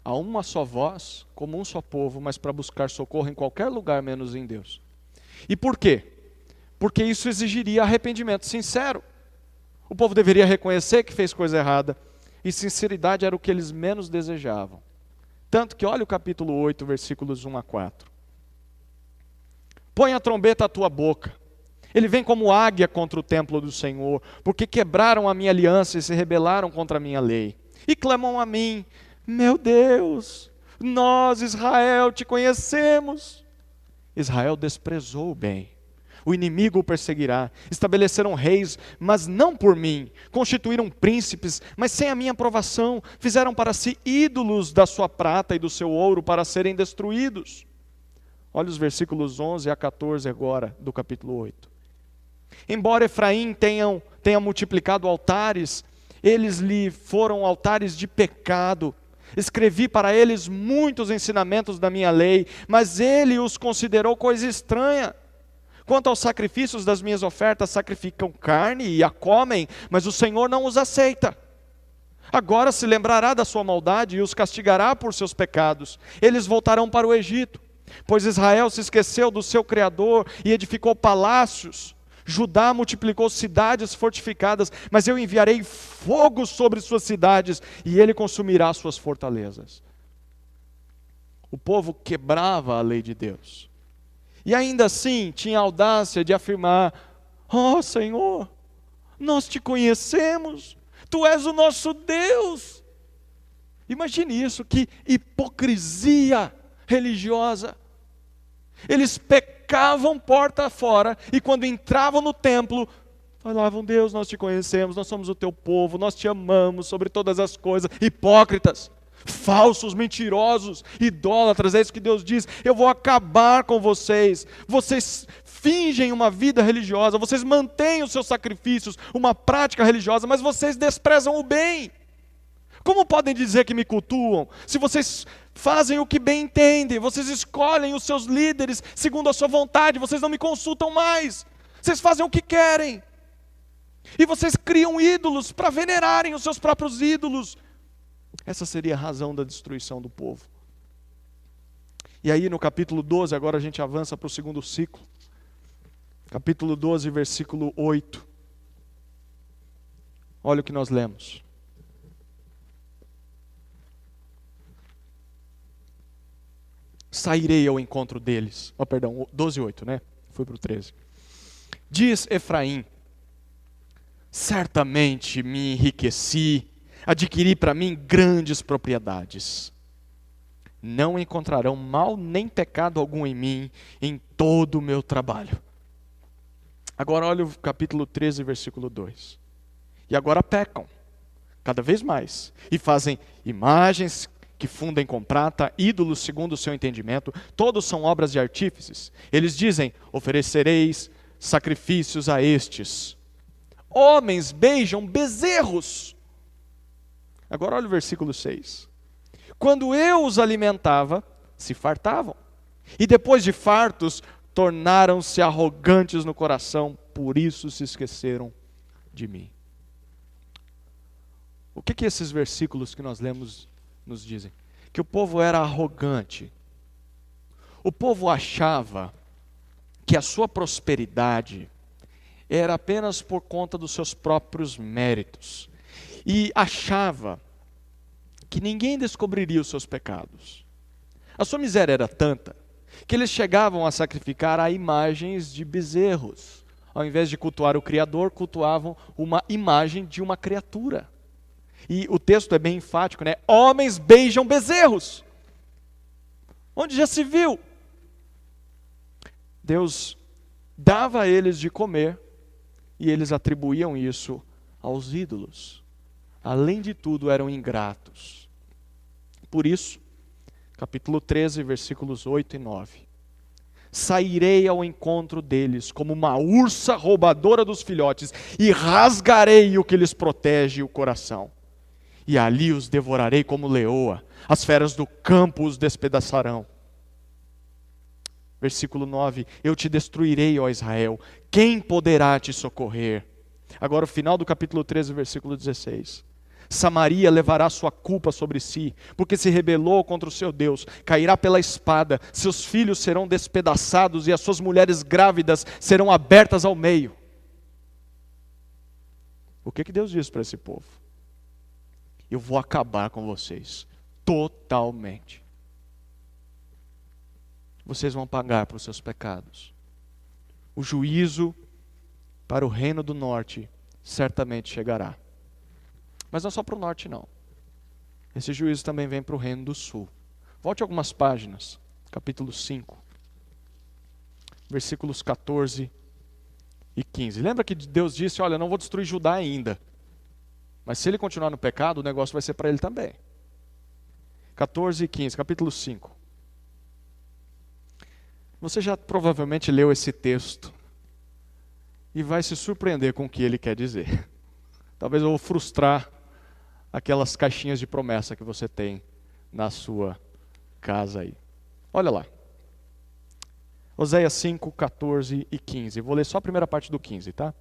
a uma só voz, como um só povo, mas para buscar socorro em qualquer lugar, menos em Deus. E por quê? Porque isso exigiria arrependimento sincero. O povo deveria reconhecer que fez coisa errada, e sinceridade era o que eles menos desejavam. Tanto que olha o capítulo 8, versículos 1 a 4. Põe a trombeta à tua boca. Ele vem como águia contra o templo do Senhor, porque quebraram a minha aliança e se rebelaram contra a minha lei. E clamam a mim, meu Deus, nós, Israel, te conhecemos. Israel desprezou o bem. O inimigo o perseguirá. Estabeleceram reis, mas não por mim. Constituíram príncipes, mas sem a minha aprovação. Fizeram para si ídolos da sua prata e do seu ouro para serem destruídos. Olha os versículos 11 a 14 agora, do capítulo 8. Embora Efraim tenha multiplicado altares, eles lhe foram altares de pecado. Escrevi para eles muitos ensinamentos da minha lei, mas ele os considerou coisa estranha. Quanto aos sacrifícios das minhas ofertas, sacrificam carne e a comem, mas o Senhor não os aceita. Agora se lembrará da sua maldade e os castigará por seus pecados. Eles voltarão para o Egito, pois Israel se esqueceu do seu Criador e edificou palácios. Judá multiplicou cidades fortificadas, mas eu enviarei fogo sobre suas cidades e ele consumirá suas fortalezas. O povo quebrava a lei de Deus. E ainda assim tinha a audácia de afirmar: ó Senhor, nós te conhecemos, tu és o nosso Deus. Imagine isso, que hipocrisia religiosa. Eles pecavam porta fora e quando entravam no templo, falavam: Deus, nós te conhecemos, nós somos o teu povo, nós te amamos sobre todas as coisas. Hipócritas, falsos, mentirosos, idólatras, é isso que Deus diz: eu vou acabar com vocês. Vocês fingem uma vida religiosa, vocês mantêm os seus sacrifícios, uma prática religiosa, mas vocês desprezam o bem. Como podem dizer que me cultuam, se vocês fazem o que bem entendem, vocês escolhem os seus líderes segundo a sua vontade, vocês não me consultam mais, vocês fazem o que querem, e vocês criam ídolos para venerarem os seus próprios ídolos. Essa seria a razão da destruição do povo. E aí no capítulo 12, agora a gente avança para o segundo ciclo, capítulo 12, versículo 8, olha o que nós lemos. Sairei ao encontro deles. 12:8, né? Fui para o 13. Diz Efraim: certamente me enriqueci, adquiri para mim grandes propriedades. Não encontrarão mal nem pecado algum em mim, em todo o meu trabalho. Agora olha o capítulo 13, versículo 2. E agora pecam, cada vez mais, e fazem imagens que fundem com prata, ídolos segundo o seu entendimento, todos são obras de artífices. Eles dizem: oferecereis sacrifícios a estes. Homens beijam bezerros. Agora olha o versículo 6. Quando eu os alimentava, se fartavam. E depois de fartos, tornaram-se arrogantes no coração, por isso se esqueceram de mim. O que esses versículos que nós lemos nos dizem? Que o povo era arrogante. O povo achava que a sua prosperidade era apenas por conta dos seus próprios méritos. E achava que ninguém descobriria os seus pecados. A sua miséria era tanta que eles chegavam a sacrificar a imagens de bezerros. Ao invés de cultuar o Criador, cultuavam uma imagem de uma criatura. E o texto é bem enfático, né? Homens beijam bezerros. Onde já se viu? Deus dava a eles de comer e eles atribuíam isso aos ídolos. Além de tudo, eram ingratos. Por isso, capítulo 13, versículos 8 e 9. Sairei ao encontro deles como uma ursa roubadora dos filhotes e rasgarei o que lhes protege o coração. E ali os devorarei como leoa, as feras do campo os despedaçarão. Versículo 9, eu te destruirei, ó Israel, quem poderá te socorrer? Agora o final do capítulo 13, versículo 16. Samaria levará sua culpa sobre si, porque se rebelou contra o seu Deus, cairá pela espada, seus filhos serão despedaçados e as suas mulheres grávidas serão abertas ao meio. O que Deus diz para esse povo? Eu vou acabar com vocês, totalmente. Vocês vão pagar pelos seus pecados. O juízo para o reino do norte certamente chegará. Mas não só para o norte não. Esse juízo também vem para o reino do sul. Volte algumas páginas, capítulo 5, versículos 14 e 15. Lembra que Deus disse: olha, não vou destruir Judá ainda. Mas se ele continuar no pecado, o negócio vai ser para ele também. 14 e 15, capítulo 5. Você já provavelmente leu esse texto e vai se surpreender com o que ele quer dizer. Talvez eu vou frustrar aquelas caixinhas de promessa que você tem na sua casa aí. Olha lá. Oséias 5, 14 e 15. Vou ler só a primeira parte do 15, tá?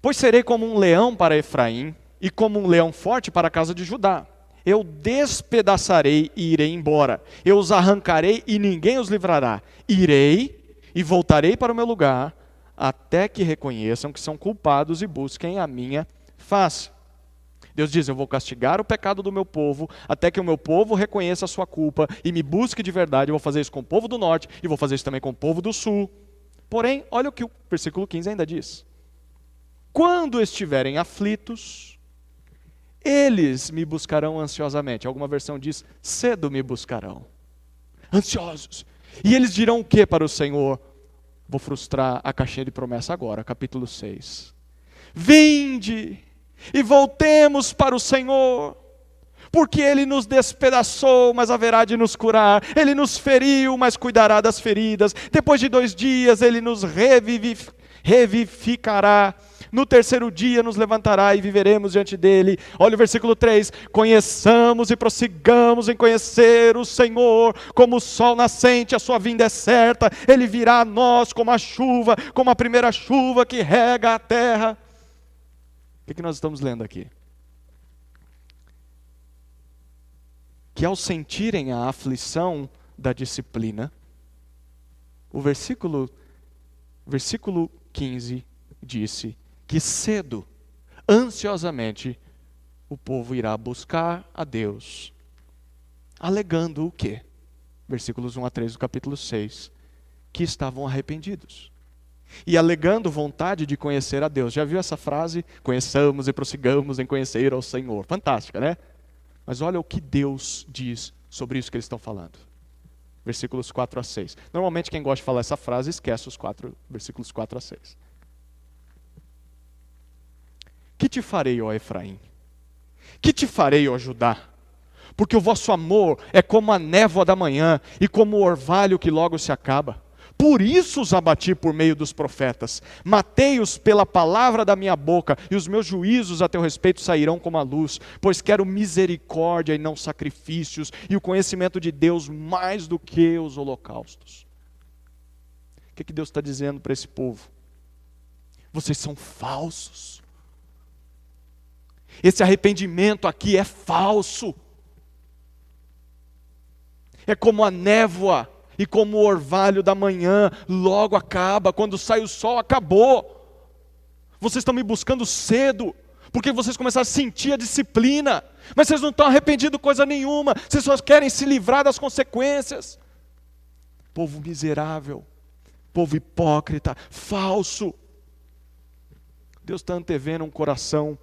Pois serei como um leão para Efraim, e como um leão forte para a casa de Judá. Eu despedaçarei e irei embora. Eu os arrancarei e ninguém os livrará. Irei e voltarei para o meu lugar, até que reconheçam que são culpados e busquem a minha face. Deus diz, eu vou castigar o pecado do meu povo, até que o meu povo reconheça a sua culpa e me busque de verdade. Eu vou fazer isso com o povo do norte e vou fazer isso também com o povo do sul. Porém, olha o que o versículo 15 ainda diz. Quando estiverem aflitos, eles me buscarão ansiosamente. Alguma versão diz, cedo me buscarão. Ansiosos. E eles dirão o que para o Senhor? Vou frustrar a caixinha de promessa agora, capítulo 6. Vinde e voltemos para o Senhor, porque Ele nos despedaçou, mas haverá de nos curar. Ele nos feriu, mas cuidará das feridas. Depois de 2 dias Ele nos revivificará. No terceiro dia nos levantará e viveremos diante dEle. Olha o versículo 3. Conheçamos e prossigamos em conhecer o Senhor. Como o sol nascente, a sua vinda é certa. Ele virá a nós como a chuva, como a primeira chuva que rega a terra. O que nós estamos lendo aqui? Que ao sentirem a aflição da disciplina, o versículo 15 disse que cedo, ansiosamente, o povo irá buscar a Deus, alegando o quê? Versículos 1 a 3 do capítulo 6, que estavam arrependidos. E alegando vontade de conhecer a Deus. Já viu essa frase? Conheçamos e prossigamos em conhecer ao Senhor. Fantástica, né? Mas olha o que Deus diz sobre isso que eles estão falando. Versículos 4 a 6. Normalmente quem gosta de falar essa frase esquece os versículos 4 a 6. Que te farei, ó Efraim? Que te farei, ó Judá? Porque o vosso amor é como a névoa da manhã e como o orvalho que logo se acaba. Por isso os abati por meio dos profetas. Matei-os pela palavra da minha boca, e os meus juízos a teu respeito sairão como a luz, pois quero misericórdia e não sacrifícios, e o conhecimento de Deus mais do que os holocaustos. O que Deus está dizendo para esse povo? Vocês são falsos. Esse arrependimento aqui é falso. É como a névoa e como o orvalho da manhã, logo acaba, quando sai o sol, acabou. Vocês estão me buscando cedo, porque vocês começaram a sentir a disciplina, mas vocês não estão arrependidos de coisa nenhuma, vocês só querem se livrar das consequências. Povo miserável, povo hipócrita, falso. Deus está antevendo um coração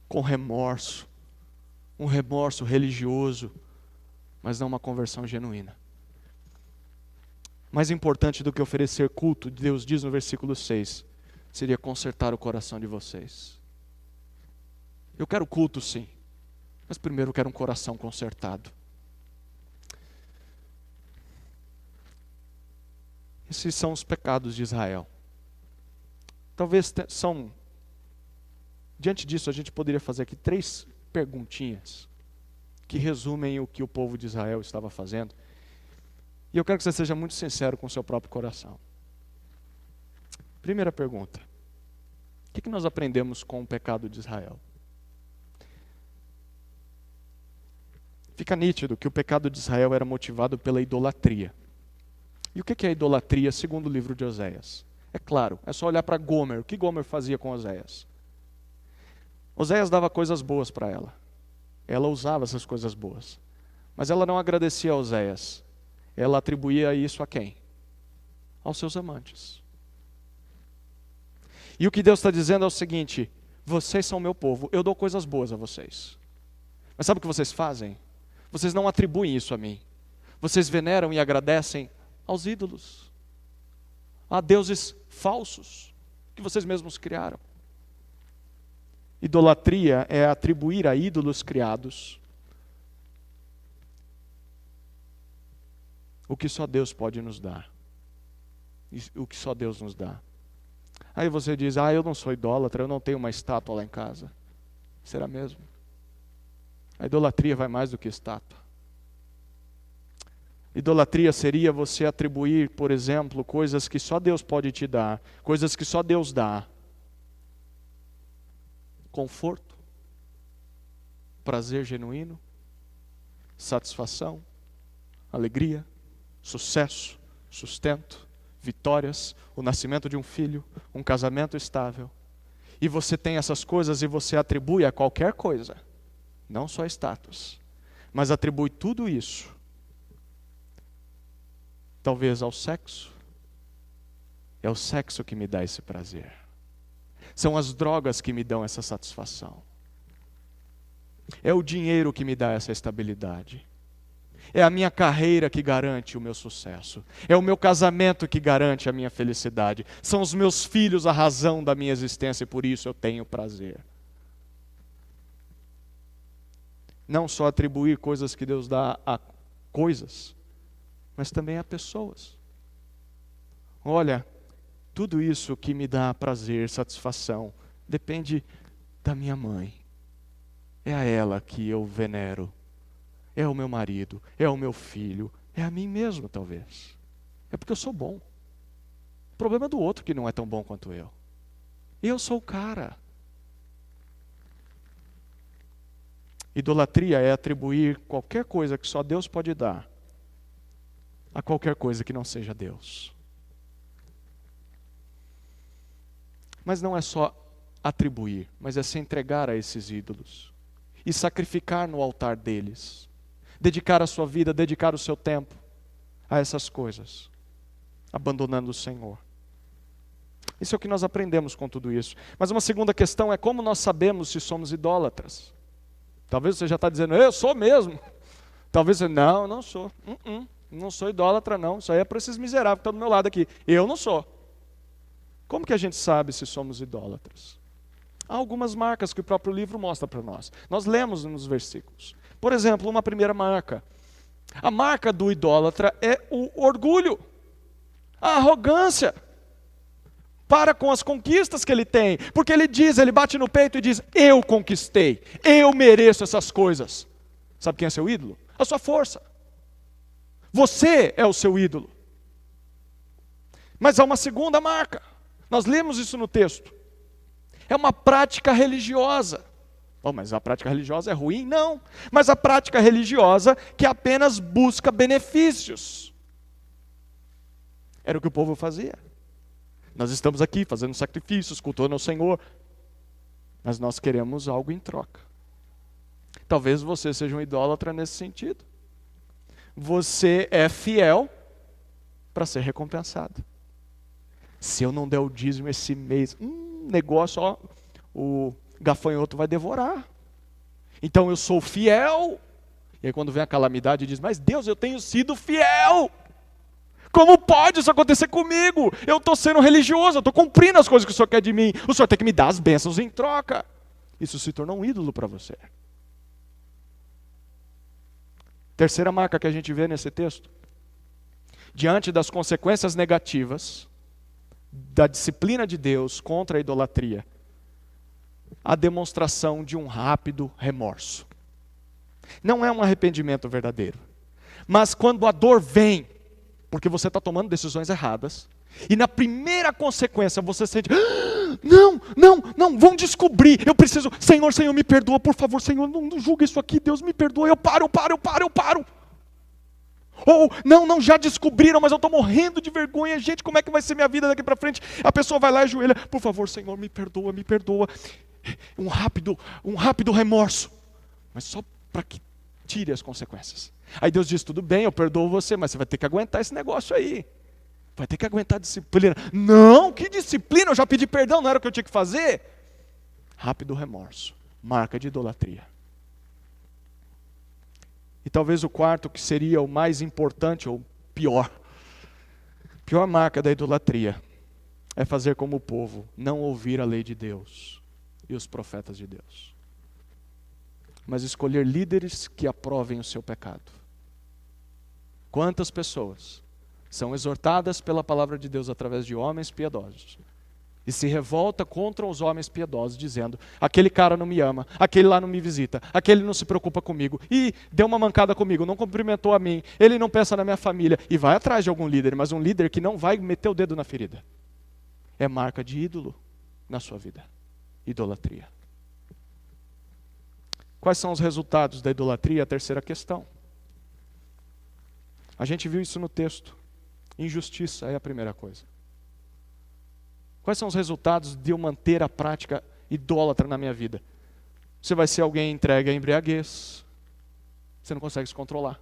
com remorso, um remorso religioso, mas não uma conversão genuína. Mais importante do que oferecer culto, Deus diz no versículo 6, seria consertar o coração de vocês. Eu quero culto sim, mas primeiro eu quero um coração consertado. Esses são os pecados de Israel. Talvez são... Diante disso, a gente poderia fazer aqui 3 perguntinhas que resumem o que o povo de Israel estava fazendo. E eu quero que você seja muito sincero com o seu próprio coração. Primeira pergunta. O que nós aprendemos com o pecado de Israel? Fica nítido que o pecado de Israel era motivado pela idolatria. E o que é a idolatria segundo o livro de Oséias? É claro, é só olhar para Gomer. O que Gomer fazia com Oséias? Oséias dava coisas boas para ela. Ela usava essas coisas boas. Mas ela não agradecia a Oséias. Ela atribuía isso a quem? Aos seus amantes. E o que Deus está dizendo é o seguinte: vocês são meu povo, eu dou coisas boas a vocês. Mas sabe o que vocês fazem? Vocês não atribuem isso a mim. Vocês veneram e agradecem aos ídolos, a deuses falsos que vocês mesmos criaram. Idolatria é atribuir a ídolos criados o que só Deus pode nos dar. O que só Deus nos dá. Aí você diz, eu não sou idólatra, eu não tenho uma estátua lá em casa. Será mesmo? A idolatria vai mais do que estátua. Idolatria seria você atribuir, por exemplo, coisas que só Deus pode te dar, coisas que só Deus dá. Conforto, prazer genuíno, satisfação, alegria, sucesso, sustento, vitórias, o nascimento de um filho, um casamento estável. E você tem essas coisas e você atribui a qualquer coisa, não só status, mas atribui tudo isso, talvez ao sexo. É o sexo que me dá esse prazer. São as drogas que me dão essa satisfação. É o dinheiro que me dá essa estabilidade. É a minha carreira que garante o meu sucesso. É o meu casamento que garante a minha felicidade. São os meus filhos a razão da minha existência e por isso eu tenho prazer. Não só atribuir coisas que Deus dá a coisas, mas também a pessoas. Olha, tudo isso que me dá prazer, satisfação, depende da minha mãe. É a ela que eu venero. É o meu marido, é o meu filho, é a mim mesmo talvez. É porque eu sou bom. O problema é do outro que não é tão bom quanto eu. Eu sou o cara. Idolatria é atribuir qualquer coisa que só Deus pode dar a qualquer coisa que não seja Deus. Mas não é só atribuir, mas é se entregar a esses ídolos e sacrificar no altar deles. Dedicar a sua vida, dedicar o seu tempo a essas coisas, abandonando o Senhor. Isso é o que nós aprendemos com tudo isso. Mas uma segunda questão é como nós sabemos se somos idólatras. Talvez você já está dizendo, eu sou mesmo. Talvez você, não sou. Não sou idólatra não, isso aí é para esses miseráveis que estão do meu lado aqui. Eu não sou. Como que a gente sabe se somos idólatras? Há algumas marcas que o próprio livro mostra para nós. Nós lemos nos versículos. Por exemplo, uma primeira marca. A marca do idólatra é o orgulho, a arrogância. Para com as conquistas que ele tem. Porque ele bate no peito e diz, eu conquistei, eu mereço essas coisas. Sabe quem é seu ídolo? A sua força. Você é o seu ídolo. Mas há uma segunda marca. Nós lemos isso no texto. É uma prática religiosa. Mas a prática religiosa é ruim? Não. Mas a prática religiosa que apenas busca benefícios. Era o que o povo fazia. Nós estamos aqui fazendo sacrifícios, cultuando ao Senhor, mas nós queremos algo em troca. Talvez você seja um idólatra nesse sentido. Você é fiel para ser recompensado. Se eu não der o dízimo esse mês, negócio, o gafanhoto vai devorar. Então eu sou fiel. E aí quando vem a calamidade diz, mas Deus, eu tenho sido fiel. Como pode isso acontecer comigo? Eu estou sendo religioso, eu estou cumprindo as coisas que o Senhor quer de mim. O Senhor tem que me dar as bênçãos em troca. Isso se tornou um ídolo para você. Terceira marca que a gente vê nesse texto. Diante das consequências negativas da disciplina de Deus contra a idolatria, a demonstração de um rápido remorso. Não é um arrependimento verdadeiro. Mas quando a dor vem, porque você está tomando decisões erradas, e na primeira consequência você sente, não, vão descobrir, eu preciso, Senhor, me perdoa, por favor, Senhor, não julga isso aqui, Deus me perdoa, eu paro. Ou, não, já descobriram, mas eu estou morrendo de vergonha, gente, como é que vai ser minha vida daqui para frente? A pessoa vai lá e ajoelha, por favor, Senhor, me perdoa. Um rápido remorso, mas só para que tire as consequências. Aí Deus diz, tudo bem, eu perdoo você, mas você vai ter que aguentar esse negócio aí. Vai ter que aguentar a disciplina. Não, que disciplina? Eu já pedi perdão, não era o que eu tinha que fazer? Rápido remorso, marca de idolatria. E talvez o quarto, que seria o mais importante ou pior marca da idolatria, é fazer como o povo, não ouvir a lei de Deus e os profetas de Deus, mas escolher líderes que aprovem o seu pecado. Quantas pessoas são exortadas pela palavra de Deus através de homens piedosos e se revolta contra os homens piedosos, dizendo: aquele cara não me ama, aquele lá não me visita, aquele não se preocupa comigo, e deu uma mancada comigo, não cumprimentou a mim, ele não pensa na minha família, e vai atrás de algum líder, mas um líder que não vai meter o dedo na ferida. É marca de ídolo na sua vida. Idolatria. Quais são os resultados da idolatria? A terceira questão. A gente viu isso no texto. Injustiça é a primeira coisa. Quais são os resultados de eu manter a prática idólatra na minha vida? Você vai ser alguém entregue à embriaguez. Você não consegue se controlar.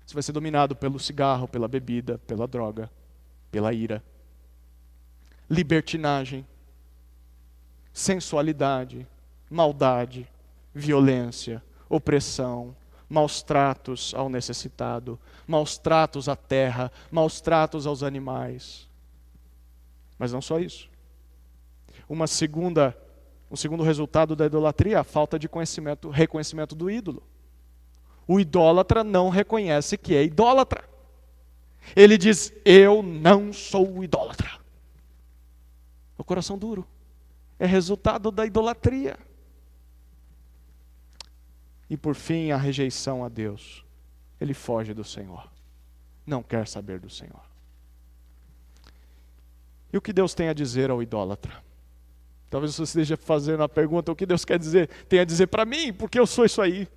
Você vai ser dominado pelo cigarro, pela bebida, pela droga, pela ira. Libertinagem, sensualidade, maldade, violência, opressão, maus tratos ao necessitado, maus tratos à terra, maus tratos aos animais. Mas não só isso. Um segundo resultado da idolatria é a falta de reconhecimento do ídolo. O idólatra não reconhece que é idólatra. Ele diz: eu não sou idólatra. O coração duro é resultado da idolatria. E por fim, a rejeição a Deus. Ele foge do Senhor. Não quer saber do Senhor. E o que Deus tem a dizer ao idólatra? Talvez você esteja fazendo a pergunta: o que Deus tem a dizer para mim? Porque eu sou isso aí.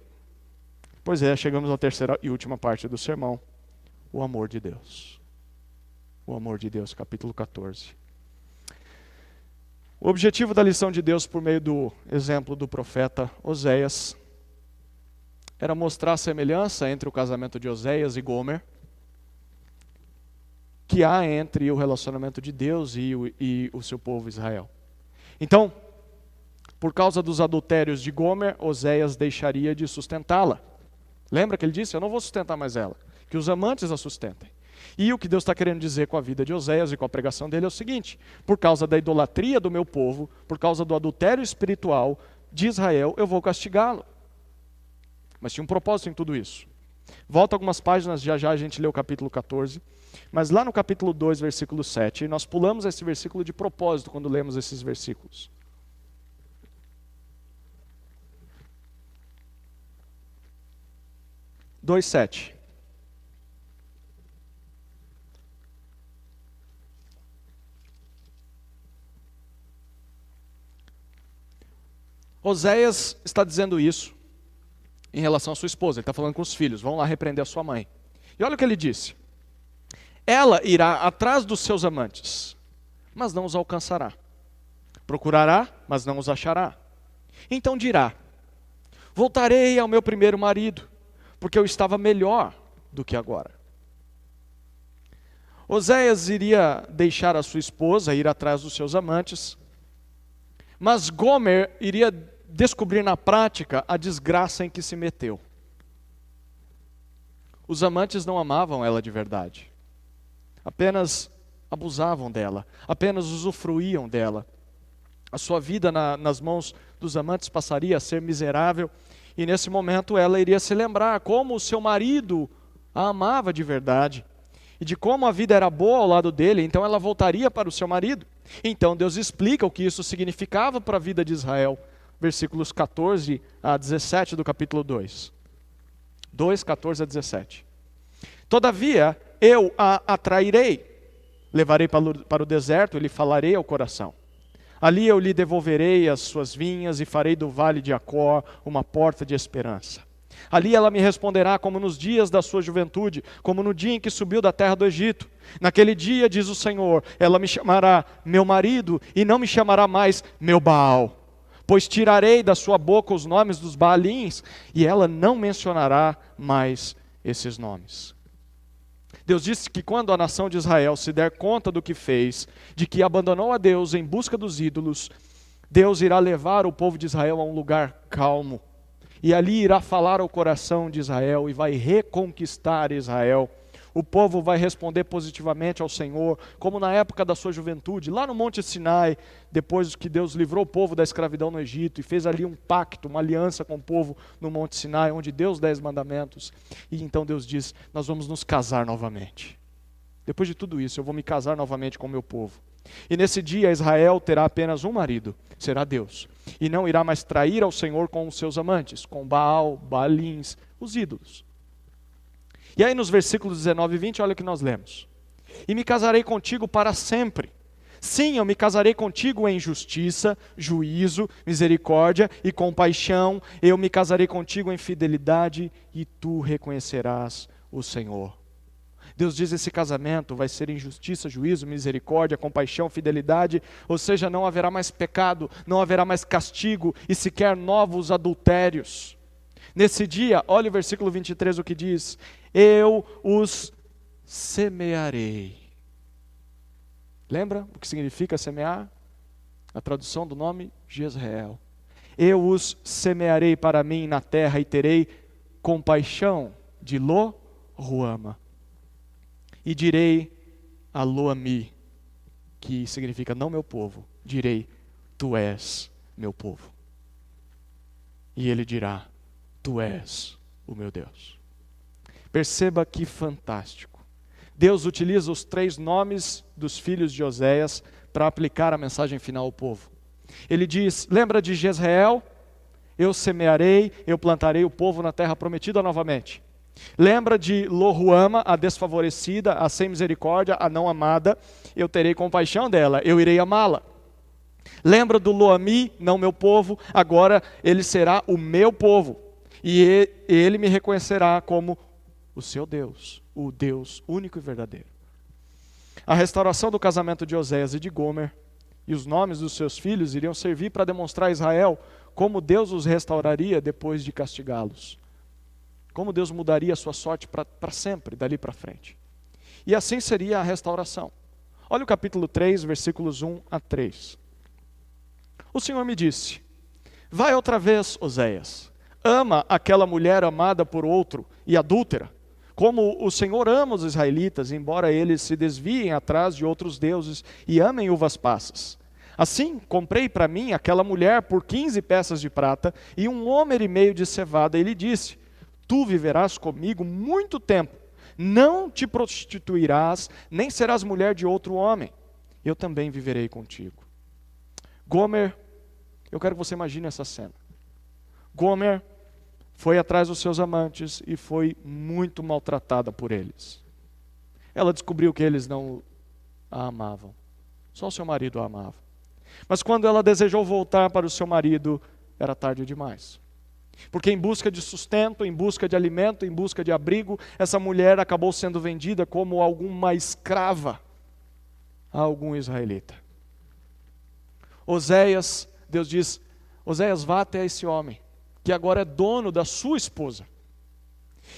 Pois é, chegamos à terceira e última parte do sermão. O amor de Deus. O amor de Deus, capítulo 14. O objetivo da lição de Deus, por meio do exemplo do profeta Oséias, era mostrar a semelhança entre o casamento de Oséias e Gomer, que há entre o relacionamento de Deus e o seu povo Israel. Então, por causa dos adultérios de Gomer, Oséias deixaria de sustentá-la. Lembra que ele disse: eu não vou sustentar mais ela, que os amantes a sustentem. E o que Deus está querendo dizer com a vida de Oséias e com a pregação dele é o seguinte: por causa da idolatria do meu povo, por causa do adultério espiritual de Israel, eu vou castigá-lo. Mas tinha um propósito em tudo isso. Volta algumas páginas, já a gente lê o capítulo 14. Mas lá no capítulo 2, versículo 7, nós pulamos esse versículo de propósito quando lemos esses versículos. 2:7. Oséias está dizendo isso em relação à sua esposa. Ele está falando com os filhos: vão lá repreender a sua mãe. E olha o que ele disse: ela irá atrás dos seus amantes, mas não os alcançará. Procurará, mas não os achará. Então dirá: voltarei ao meu primeiro marido, porque eu estava melhor do que agora. Oséias iria deixar a sua esposa, ir atrás dos seus amantes, mas Gomer iria descobrir na prática a desgraça em que se meteu. Os amantes não amavam ela de verdade. Apenas abusavam dela, apenas usufruíam dela. A sua vida nas mãos dos amantes passaria a ser miserável, e nesse momento ela iria se lembrar como o seu marido a amava de verdade, e de como a vida era boa ao lado dele. Então ela voltaria para o seu marido. Então Deus explica o que isso significava para a vida de Israel. Versículos 14 a 17 do capítulo 2. 2, 14 a 17. Todavia eu a atrairei, levarei para o deserto e lhe falarei ao coração. Ali eu lhe devolverei as suas vinhas e farei do vale de Acor uma porta de esperança. Ali ela me responderá como nos dias da sua juventude, como no dia em que subiu da terra do Egito. Naquele dia, diz o Senhor, ela me chamará meu marido e não me chamará mais meu Baal. Pois tirarei da sua boca os nomes dos Baalins e ela não mencionará mais esses nomes. Deus disse que quando a nação de Israel se der conta do que fez, de que abandonou a Deus em busca dos ídolos, Deus irá levar o povo de Israel a um lugar calmo. E ali irá falar ao coração de Israel e vai reconquistar Israel. O povo vai responder positivamente ao Senhor, como na época da sua juventude, lá no Monte Sinai, depois que Deus livrou o povo da escravidão no Egito e fez ali um pacto, uma aliança com o povo no Monte Sinai, onde deu os 10 mandamentos. E então Deus diz: nós vamos nos casar novamente. Depois de tudo isso, eu vou me casar novamente com o meu povo. E nesse dia Israel terá apenas um marido, será Deus. E não irá mais trair ao Senhor com os seus amantes, com Baal, Baalins, os ídolos. E aí nos versículos 19 e 20, olha o que nós lemos. E me casarei contigo para sempre. Sim, eu me casarei contigo em justiça, juízo, misericórdia e compaixão. Eu me casarei contigo em fidelidade e tu reconhecerás o Senhor. Deus diz que esse casamento vai ser em justiça, juízo, misericórdia, compaixão, fidelidade. Ou seja, não haverá mais pecado, não haverá mais castigo e sequer novos adultérios. Nesse dia, olha o versículo 23 o que diz. Eu os semearei. Lembra o que significa semear? A tradução do nome Jezreel. Eu os semearei para mim na terra e terei compaixão de Lo-Ruama. E direi a Lo-Ami, que significa não meu povo, direi, tu és meu povo. E ele dirá, tu és o meu Deus. Perceba que fantástico. Deus utiliza os 3 nomes dos filhos de Oséias para aplicar a mensagem final ao povo. Ele diz, lembra de Jezreel? Eu semearei, eu plantarei o povo na terra prometida novamente. Lembra de Lo-Ruama, a desfavorecida, a sem misericórdia, a não amada? Eu terei compaixão dela, eu irei amá-la. Lembra do Lo-Ami, não meu povo? Agora ele será o meu povo. E ele me reconhecerá como o seu Deus, o Deus único e verdadeiro. A restauração do casamento de Oséias e de Gomer e os nomes dos seus filhos iriam servir para demonstrar a Israel como Deus os restauraria depois de castigá-los. Como Deus mudaria a sua sorte para sempre, dali para frente. E assim seria a restauração. Olha o capítulo 3, versículos 1 a 3. O Senhor me disse, vai outra vez, Oséias, ama aquela mulher amada por outro e adúltera, como o Senhor ama os israelitas, embora eles se desviem atrás de outros deuses e amem uvas passas. Assim, comprei para mim aquela mulher por 15 peças de prata e 1,5 homem de cevada. E lhe disse, tu viverás comigo muito tempo, não te prostituirás, nem serás mulher de outro homem. Eu também viverei contigo. Gomer, eu quero que você imagine essa cena. Gomer foi atrás dos seus amantes e foi muito maltratada por eles. Ela descobriu que eles não a amavam. Só o seu marido a amava. Mas quando ela desejou voltar para o seu marido, era tarde demais. Porque em busca de sustento, em busca de alimento, em busca de abrigo, essa mulher acabou sendo vendida como alguma escrava a algum israelita. Oséias, Deus diz, Oséias, vá até esse homem, que agora é dono da sua esposa.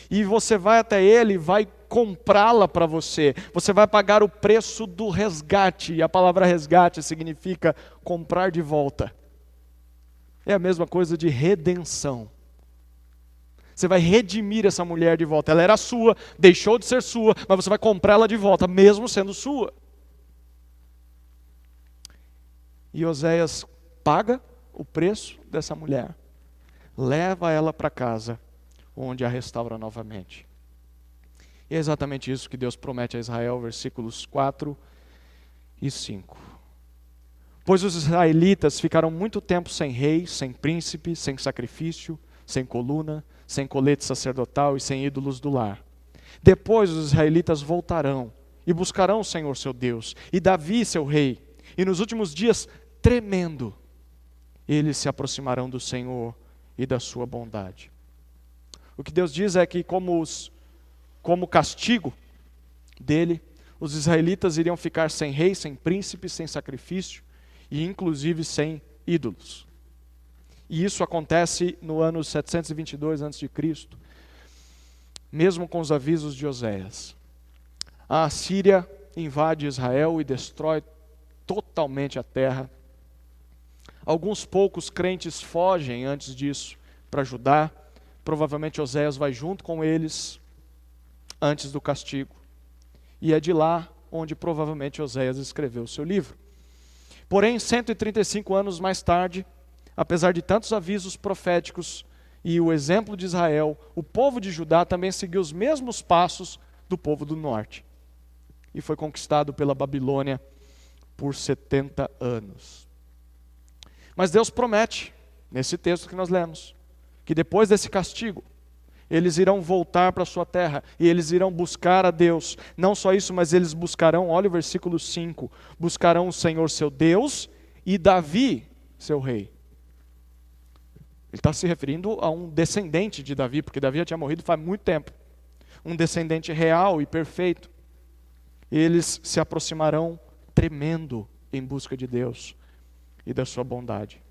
E você vai até ele e vai comprá-la para você. Você vai pagar o preço do resgate. E a palavra resgate significa comprar de volta. É a mesma coisa de redenção. Você vai redimir essa mulher de volta. Ela era sua, deixou de ser sua, mas você vai comprá-la de volta, mesmo sendo sua. E Oséias paga o preço dessa mulher. Leva ela para casa, onde a restaura novamente. E é exatamente isso que Deus promete a Israel, versículos 4 e 5. Pois os israelitas ficaram muito tempo sem rei, sem príncipe, sem sacrifício, sem coluna, sem colete sacerdotal e sem ídolos do lar. Depois os israelitas voltarão e buscarão o Senhor seu Deus, e Davi seu rei, e nos últimos dias, tremendo, eles se aproximarão do Senhor e da sua bondade. O que Deus diz é que como castigo dele, os israelitas iriam ficar sem rei, sem príncipe, sem sacrifício e inclusive sem ídolos. E isso acontece no ano 722 a.C., mesmo com os avisos de Oséias. A Assíria invade Israel e destrói totalmente a terra. Alguns poucos crentes fogem antes disso para Judá. Provavelmente Oséias vai junto com eles antes do castigo. E é de lá onde provavelmente Oséias escreveu o seu livro. Porém, 135 anos mais tarde, apesar de tantos avisos proféticos e o exemplo de Israel, o povo de Judá também seguiu os mesmos passos do povo do norte. E foi conquistado pela Babilônia por 70 anos. Mas Deus promete, nesse texto que nós lemos, que depois desse castigo, eles irão voltar para a sua terra, e eles irão buscar a Deus. Não só isso, mas eles buscarão, olha o versículo 5, buscarão o Senhor seu Deus e Davi, seu rei. Ele está se referindo a um descendente de Davi, porque Davi já tinha morrido faz muito tempo. Um descendente real e perfeito. Eles se aproximarão tremendo em busca de Deus e da sua bondade.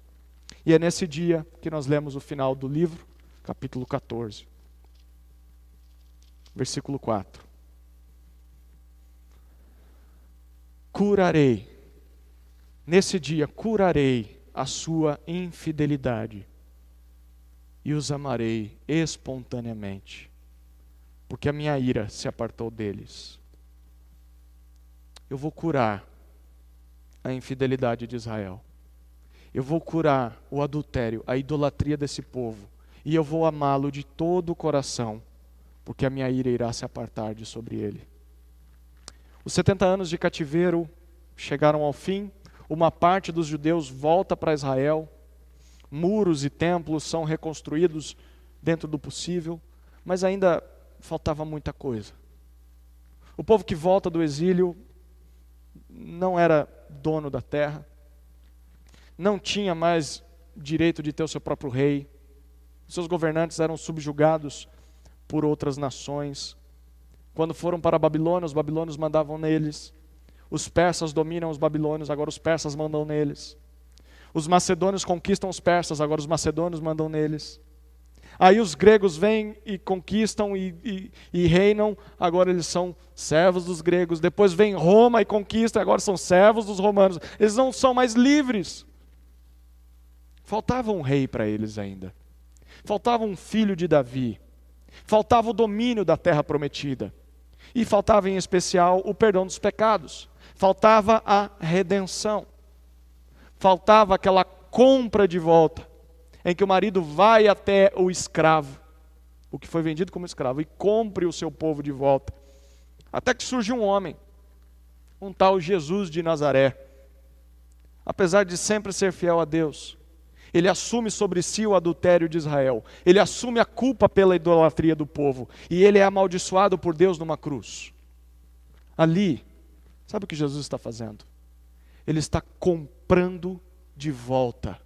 E é nesse dia que nós lemos o final do livro, capítulo 14, versículo 4. Curarei, nesse dia curarei a sua infidelidade e os amarei espontaneamente, porque a minha ira se apartou deles. Eu vou curar a infidelidade de Israel. Eu vou curar o adultério, a idolatria desse povo. E eu vou amá-lo de todo o coração, porque a minha ira irá se apartar de sobre ele. Os 70 anos de cativeiro chegaram ao fim. Uma parte dos judeus volta para Israel. Muros e templos são reconstruídos dentro do possível, mas ainda faltava muita coisa. O povo que volta do exílio não era dono da terra, não tinha mais direito de ter o seu próprio rei, seus governantes eram subjugados por outras nações. Quando foram para a Babilônia, os babilônios mandavam neles. Os persas dominam os babilônios, agora os persas mandam neles. Os macedônios conquistam os persas, agora os macedônios mandam neles. Aí os gregos vêm e conquistam e reinam, agora eles são servos dos gregos. Depois vem Roma e conquista, agora são servos dos romanos. Eles não são mais livres. Faltava um rei para eles ainda. Faltava um filho de Davi. Faltava o domínio da terra prometida. E faltava em especial o perdão dos pecados. Faltava a redenção. Faltava aquela compra de volta, em que o marido vai até o escravo, o que foi vendido como escravo, e compre o seu povo de volta. Até que surge um homem, um tal Jesus de Nazaré. Apesar de sempre ser fiel a Deus, ele assume sobre si o adultério de Israel. Ele assume a culpa pela idolatria do povo. E ele é amaldiçoado por Deus numa cruz. Ali, sabe o que Jesus está fazendo? Ele está comprando de volta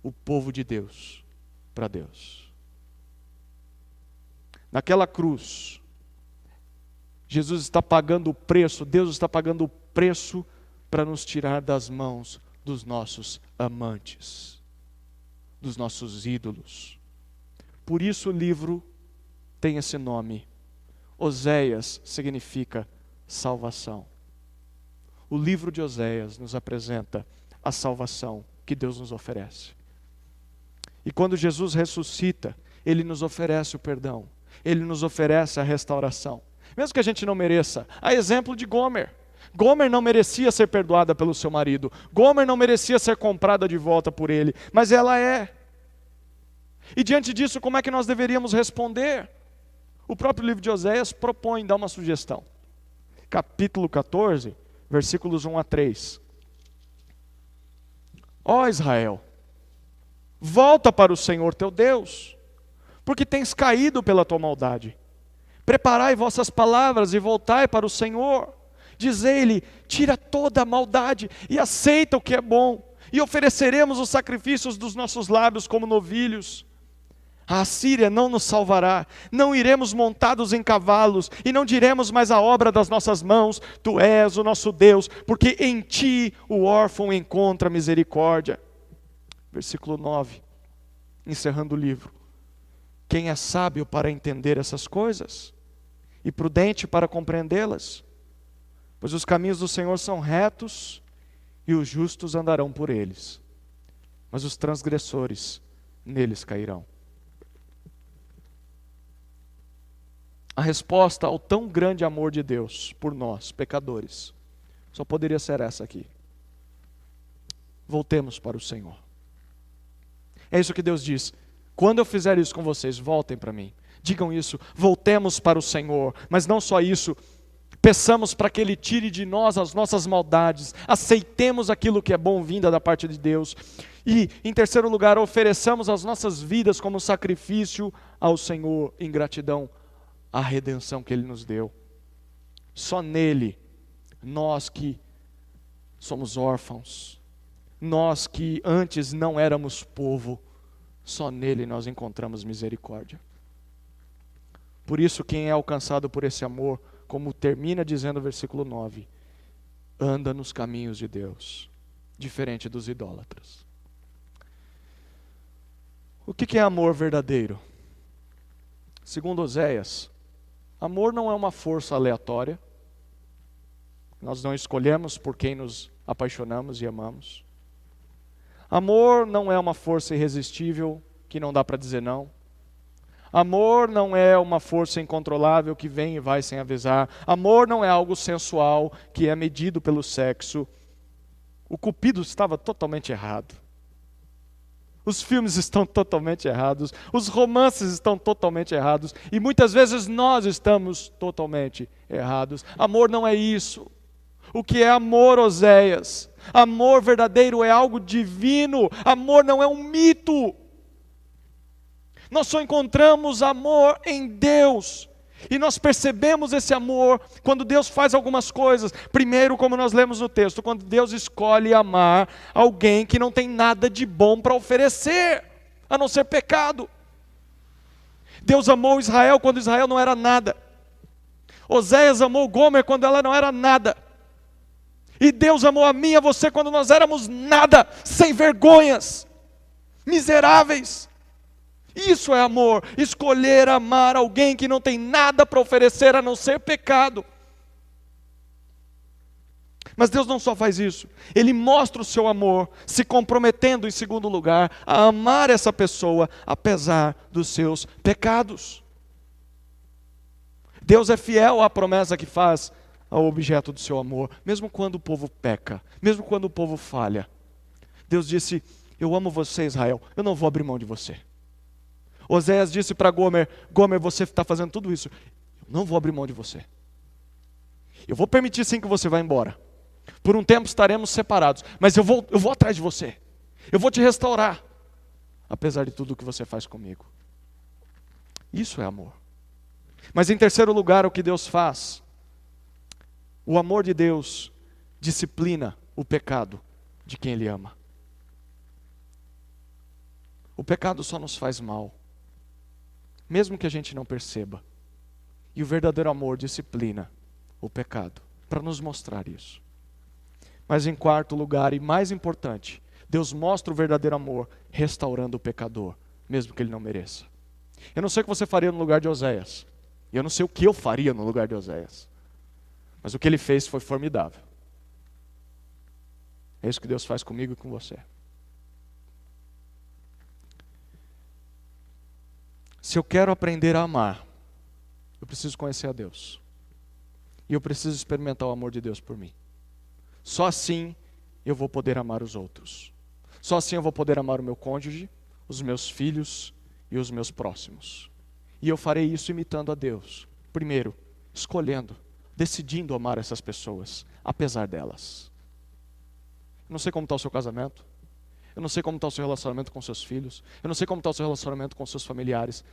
o povo de Deus para Deus. Naquela cruz, Jesus está pagando o preço, Deus está pagando o preço para nos tirar das mãos dos nossos amantes, dos nossos ídolos. Por isso o livro tem esse nome. Oséias significa salvação. O livro de Oséias nos apresenta a salvação que Deus nos oferece. E quando Jesus ressuscita, Ele nos oferece o perdão. Ele nos oferece a restauração. Mesmo que a gente não mereça. A exemplo de Gomer. Gomer não merecia ser perdoada pelo seu marido. Gomer não merecia ser comprada de volta por ele. Mas ela é. E diante disso, como é que nós deveríamos responder? O próprio livro de Oséias propõe, dá uma sugestão. Capítulo 14, versículos 1 a 3. Ó Israel, volta para o Senhor teu Deus, porque tens caído pela tua maldade. Preparai vossas palavras e voltai para o Senhor. Dizei-lhe, tira toda a maldade e aceita o que é bom, e ofereceremos os sacrifícios dos nossos lábios como novilhos. A Assíria não nos salvará, não iremos montados em cavalos, e não diremos mais a obra das nossas mãos, tu és o nosso Deus, porque em ti o órfão encontra misericórdia. Versículo 9, encerrando o livro. Quem é sábio para entender essas coisas? E prudente para compreendê-las? Pois os caminhos do Senhor são retos, e os justos andarão por eles, mas os transgressores neles cairão. A resposta ao tão grande amor de Deus por nós, pecadores, só poderia ser essa aqui. Voltemos para o Senhor. É isso que Deus diz. Quando eu fizer isso com vocês, voltem para mim. Digam isso, voltemos para o Senhor. Mas não só isso, peçamos para que Ele tire de nós as nossas maldades, aceitemos aquilo que é bom vinda da parte de Deus. E, em terceiro lugar, ofereçamos as nossas vidas como sacrifício ao Senhor, em gratidão à redenção que Ele nos deu. Só nele, nós que somos órfãos, nós que antes não éramos povo, só nele nós encontramos misericórdia. Por isso, quem é alcançado por esse amor, como termina dizendo o versículo 9, anda nos caminhos de Deus, diferente dos idólatras. O que é amor verdadeiro? Segundo Oséias, amor não é uma força aleatória. Nós não escolhemos por quem nos apaixonamos e amamos. Amor não é uma força irresistível que não dá para dizer não. Amor não é uma força incontrolável que vem e vai sem avisar. Amor não é algo sensual que é medido pelo sexo. O Cupido estava totalmente errado. Os filmes estão totalmente errados. Os romances estão totalmente errados. E muitas vezes nós estamos totalmente errados. Amor não é isso. O que é amor, Oséias? Amor verdadeiro é algo divino. Amor não é um mito. Nós só encontramos amor em Deus. E nós percebemos esse amor quando Deus faz algumas coisas. Primeiro, como nós lemos no texto, quando Deus escolhe amar alguém que não tem nada de bom para oferecer, a não ser pecado. Deus amou Israel quando Israel não era nada. Oséias amou Gomer quando ela não era nada. E Deus amou a mim e a você quando nós éramos nada, sem vergonhas, miseráveis. Isso é amor, escolher amar alguém que não tem nada para oferecer a não ser pecado. Mas Deus não só faz isso, Ele mostra o seu amor, se comprometendo em segundo lugar, a amar essa pessoa, apesar dos seus pecados. Deus é fiel à promessa que faz ao objeto do seu amor, mesmo quando o povo peca, mesmo quando o povo falha. Deus disse, eu amo você, Israel, eu não vou abrir mão de você. Oséias disse para Gomer, Gomer, você está fazendo tudo isso, eu não vou abrir mão de você. Eu vou permitir sim que você vá embora. Por um tempo estaremos separados, mas eu vou atrás de você. Eu vou te restaurar, apesar de tudo que você faz comigo. Isso é amor. Mas em terceiro lugar, o que Deus faz? O amor de Deus disciplina o pecado de quem Ele ama. O pecado só nos faz mal, mesmo que a gente não perceba. E o verdadeiro amor disciplina o pecado, para nos mostrar isso. Mas em quarto lugar, e mais importante, Deus mostra o verdadeiro amor restaurando o pecador, mesmo que ele não mereça. Eu não sei o que você faria no lugar de Oséias. Eu não sei o que eu faria no lugar de Oséias. Mas o que ele fez foi formidável. É isso que Deus faz comigo e com você. Se eu quero aprender a amar, eu preciso conhecer a Deus. E eu preciso experimentar o amor de Deus por mim. Só assim eu vou poder amar os outros. Só assim eu vou poder amar o meu cônjuge, os meus filhos e os meus próximos. E eu farei isso imitando a Deus. Primeiro, escolhendo, decidindo amar essas pessoas, apesar delas. Eu não sei como está o seu casamento. Eu não sei como está o seu relacionamento com seus filhos. Eu não sei como está o seu relacionamento com seus familiares.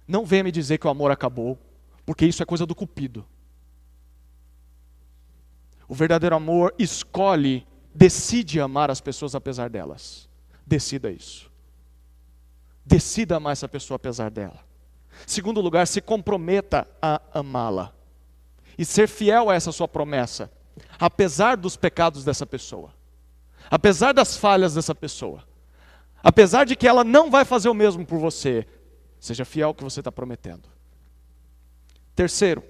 Não venha me dizer que o amor acabou, porque isso é coisa do cupido. O verdadeiro amor escolhe, decide amar as pessoas apesar delas. Decida isso. Decida amar essa pessoa apesar dela. Segundo lugar, se comprometa a amá-la. E ser fiel a essa sua promessa, apesar dos pecados dessa pessoa. Apesar das falhas dessa pessoa. Apesar de que ela não vai fazer o mesmo por você. Seja fiel ao que você está prometendo. Terceiro,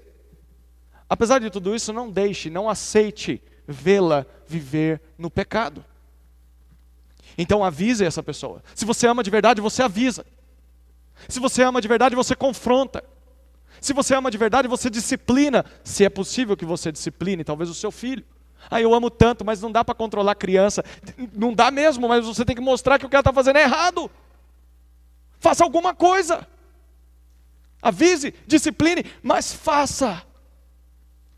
apesar de tudo isso, não deixe, não aceite vê-la viver no pecado. Então avise essa pessoa. Se você ama de verdade, você avisa. Se você ama de verdade, você confronta. Se você ama de verdade, você disciplina. Se é possível que você discipline, talvez o seu filho. Ah, eu amo tanto, mas não dá para controlar a criança. Não dá mesmo, mas você tem que mostrar que o que ela está fazendo é errado. Faça alguma coisa. Avise, discipline, mas faça.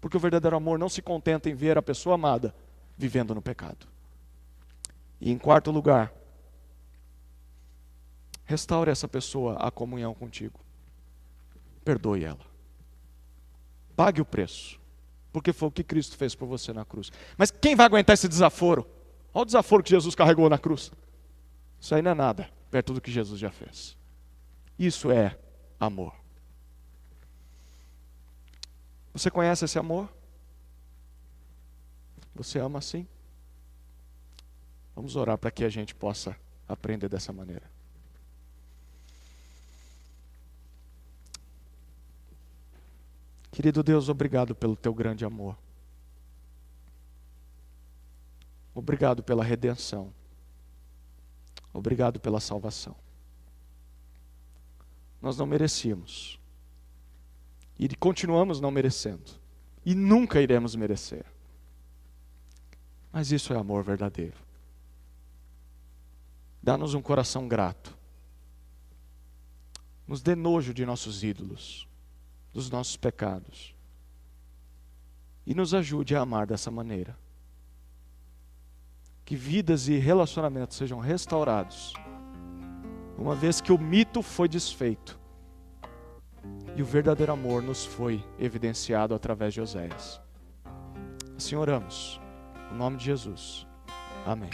Porque o verdadeiro amor não se contenta em ver a pessoa amada vivendo no pecado. E em quarto lugar, restaure essa pessoa à comunhão contigo. Perdoe ela. Pague o preço. Porque foi o que Cristo fez por você na cruz. Mas quem vai aguentar esse desaforo? Olha o desaforo que Jesus carregou na cruz. Isso aí não é nada perto do que Jesus já fez. Isso é amor. Você conhece esse amor? Você ama assim? Vamos orar para que a gente possa aprender dessa maneira. Querido Deus, obrigado pelo teu grande amor. Obrigado pela redenção. Obrigado pela salvação. Nós não merecíamos. E continuamos não merecendo. E nunca iremos merecer. Mas isso é amor verdadeiro. Dá-nos um coração grato. Nos dê nojo de nossos ídolos, dos nossos pecados. E nos ajude a amar dessa maneira. Que vidas e relacionamentos sejam restaurados, uma vez que o mito foi desfeito e o verdadeiro amor nos foi evidenciado através de Oséias. Assim oramos, no nome de Jesus. Amém.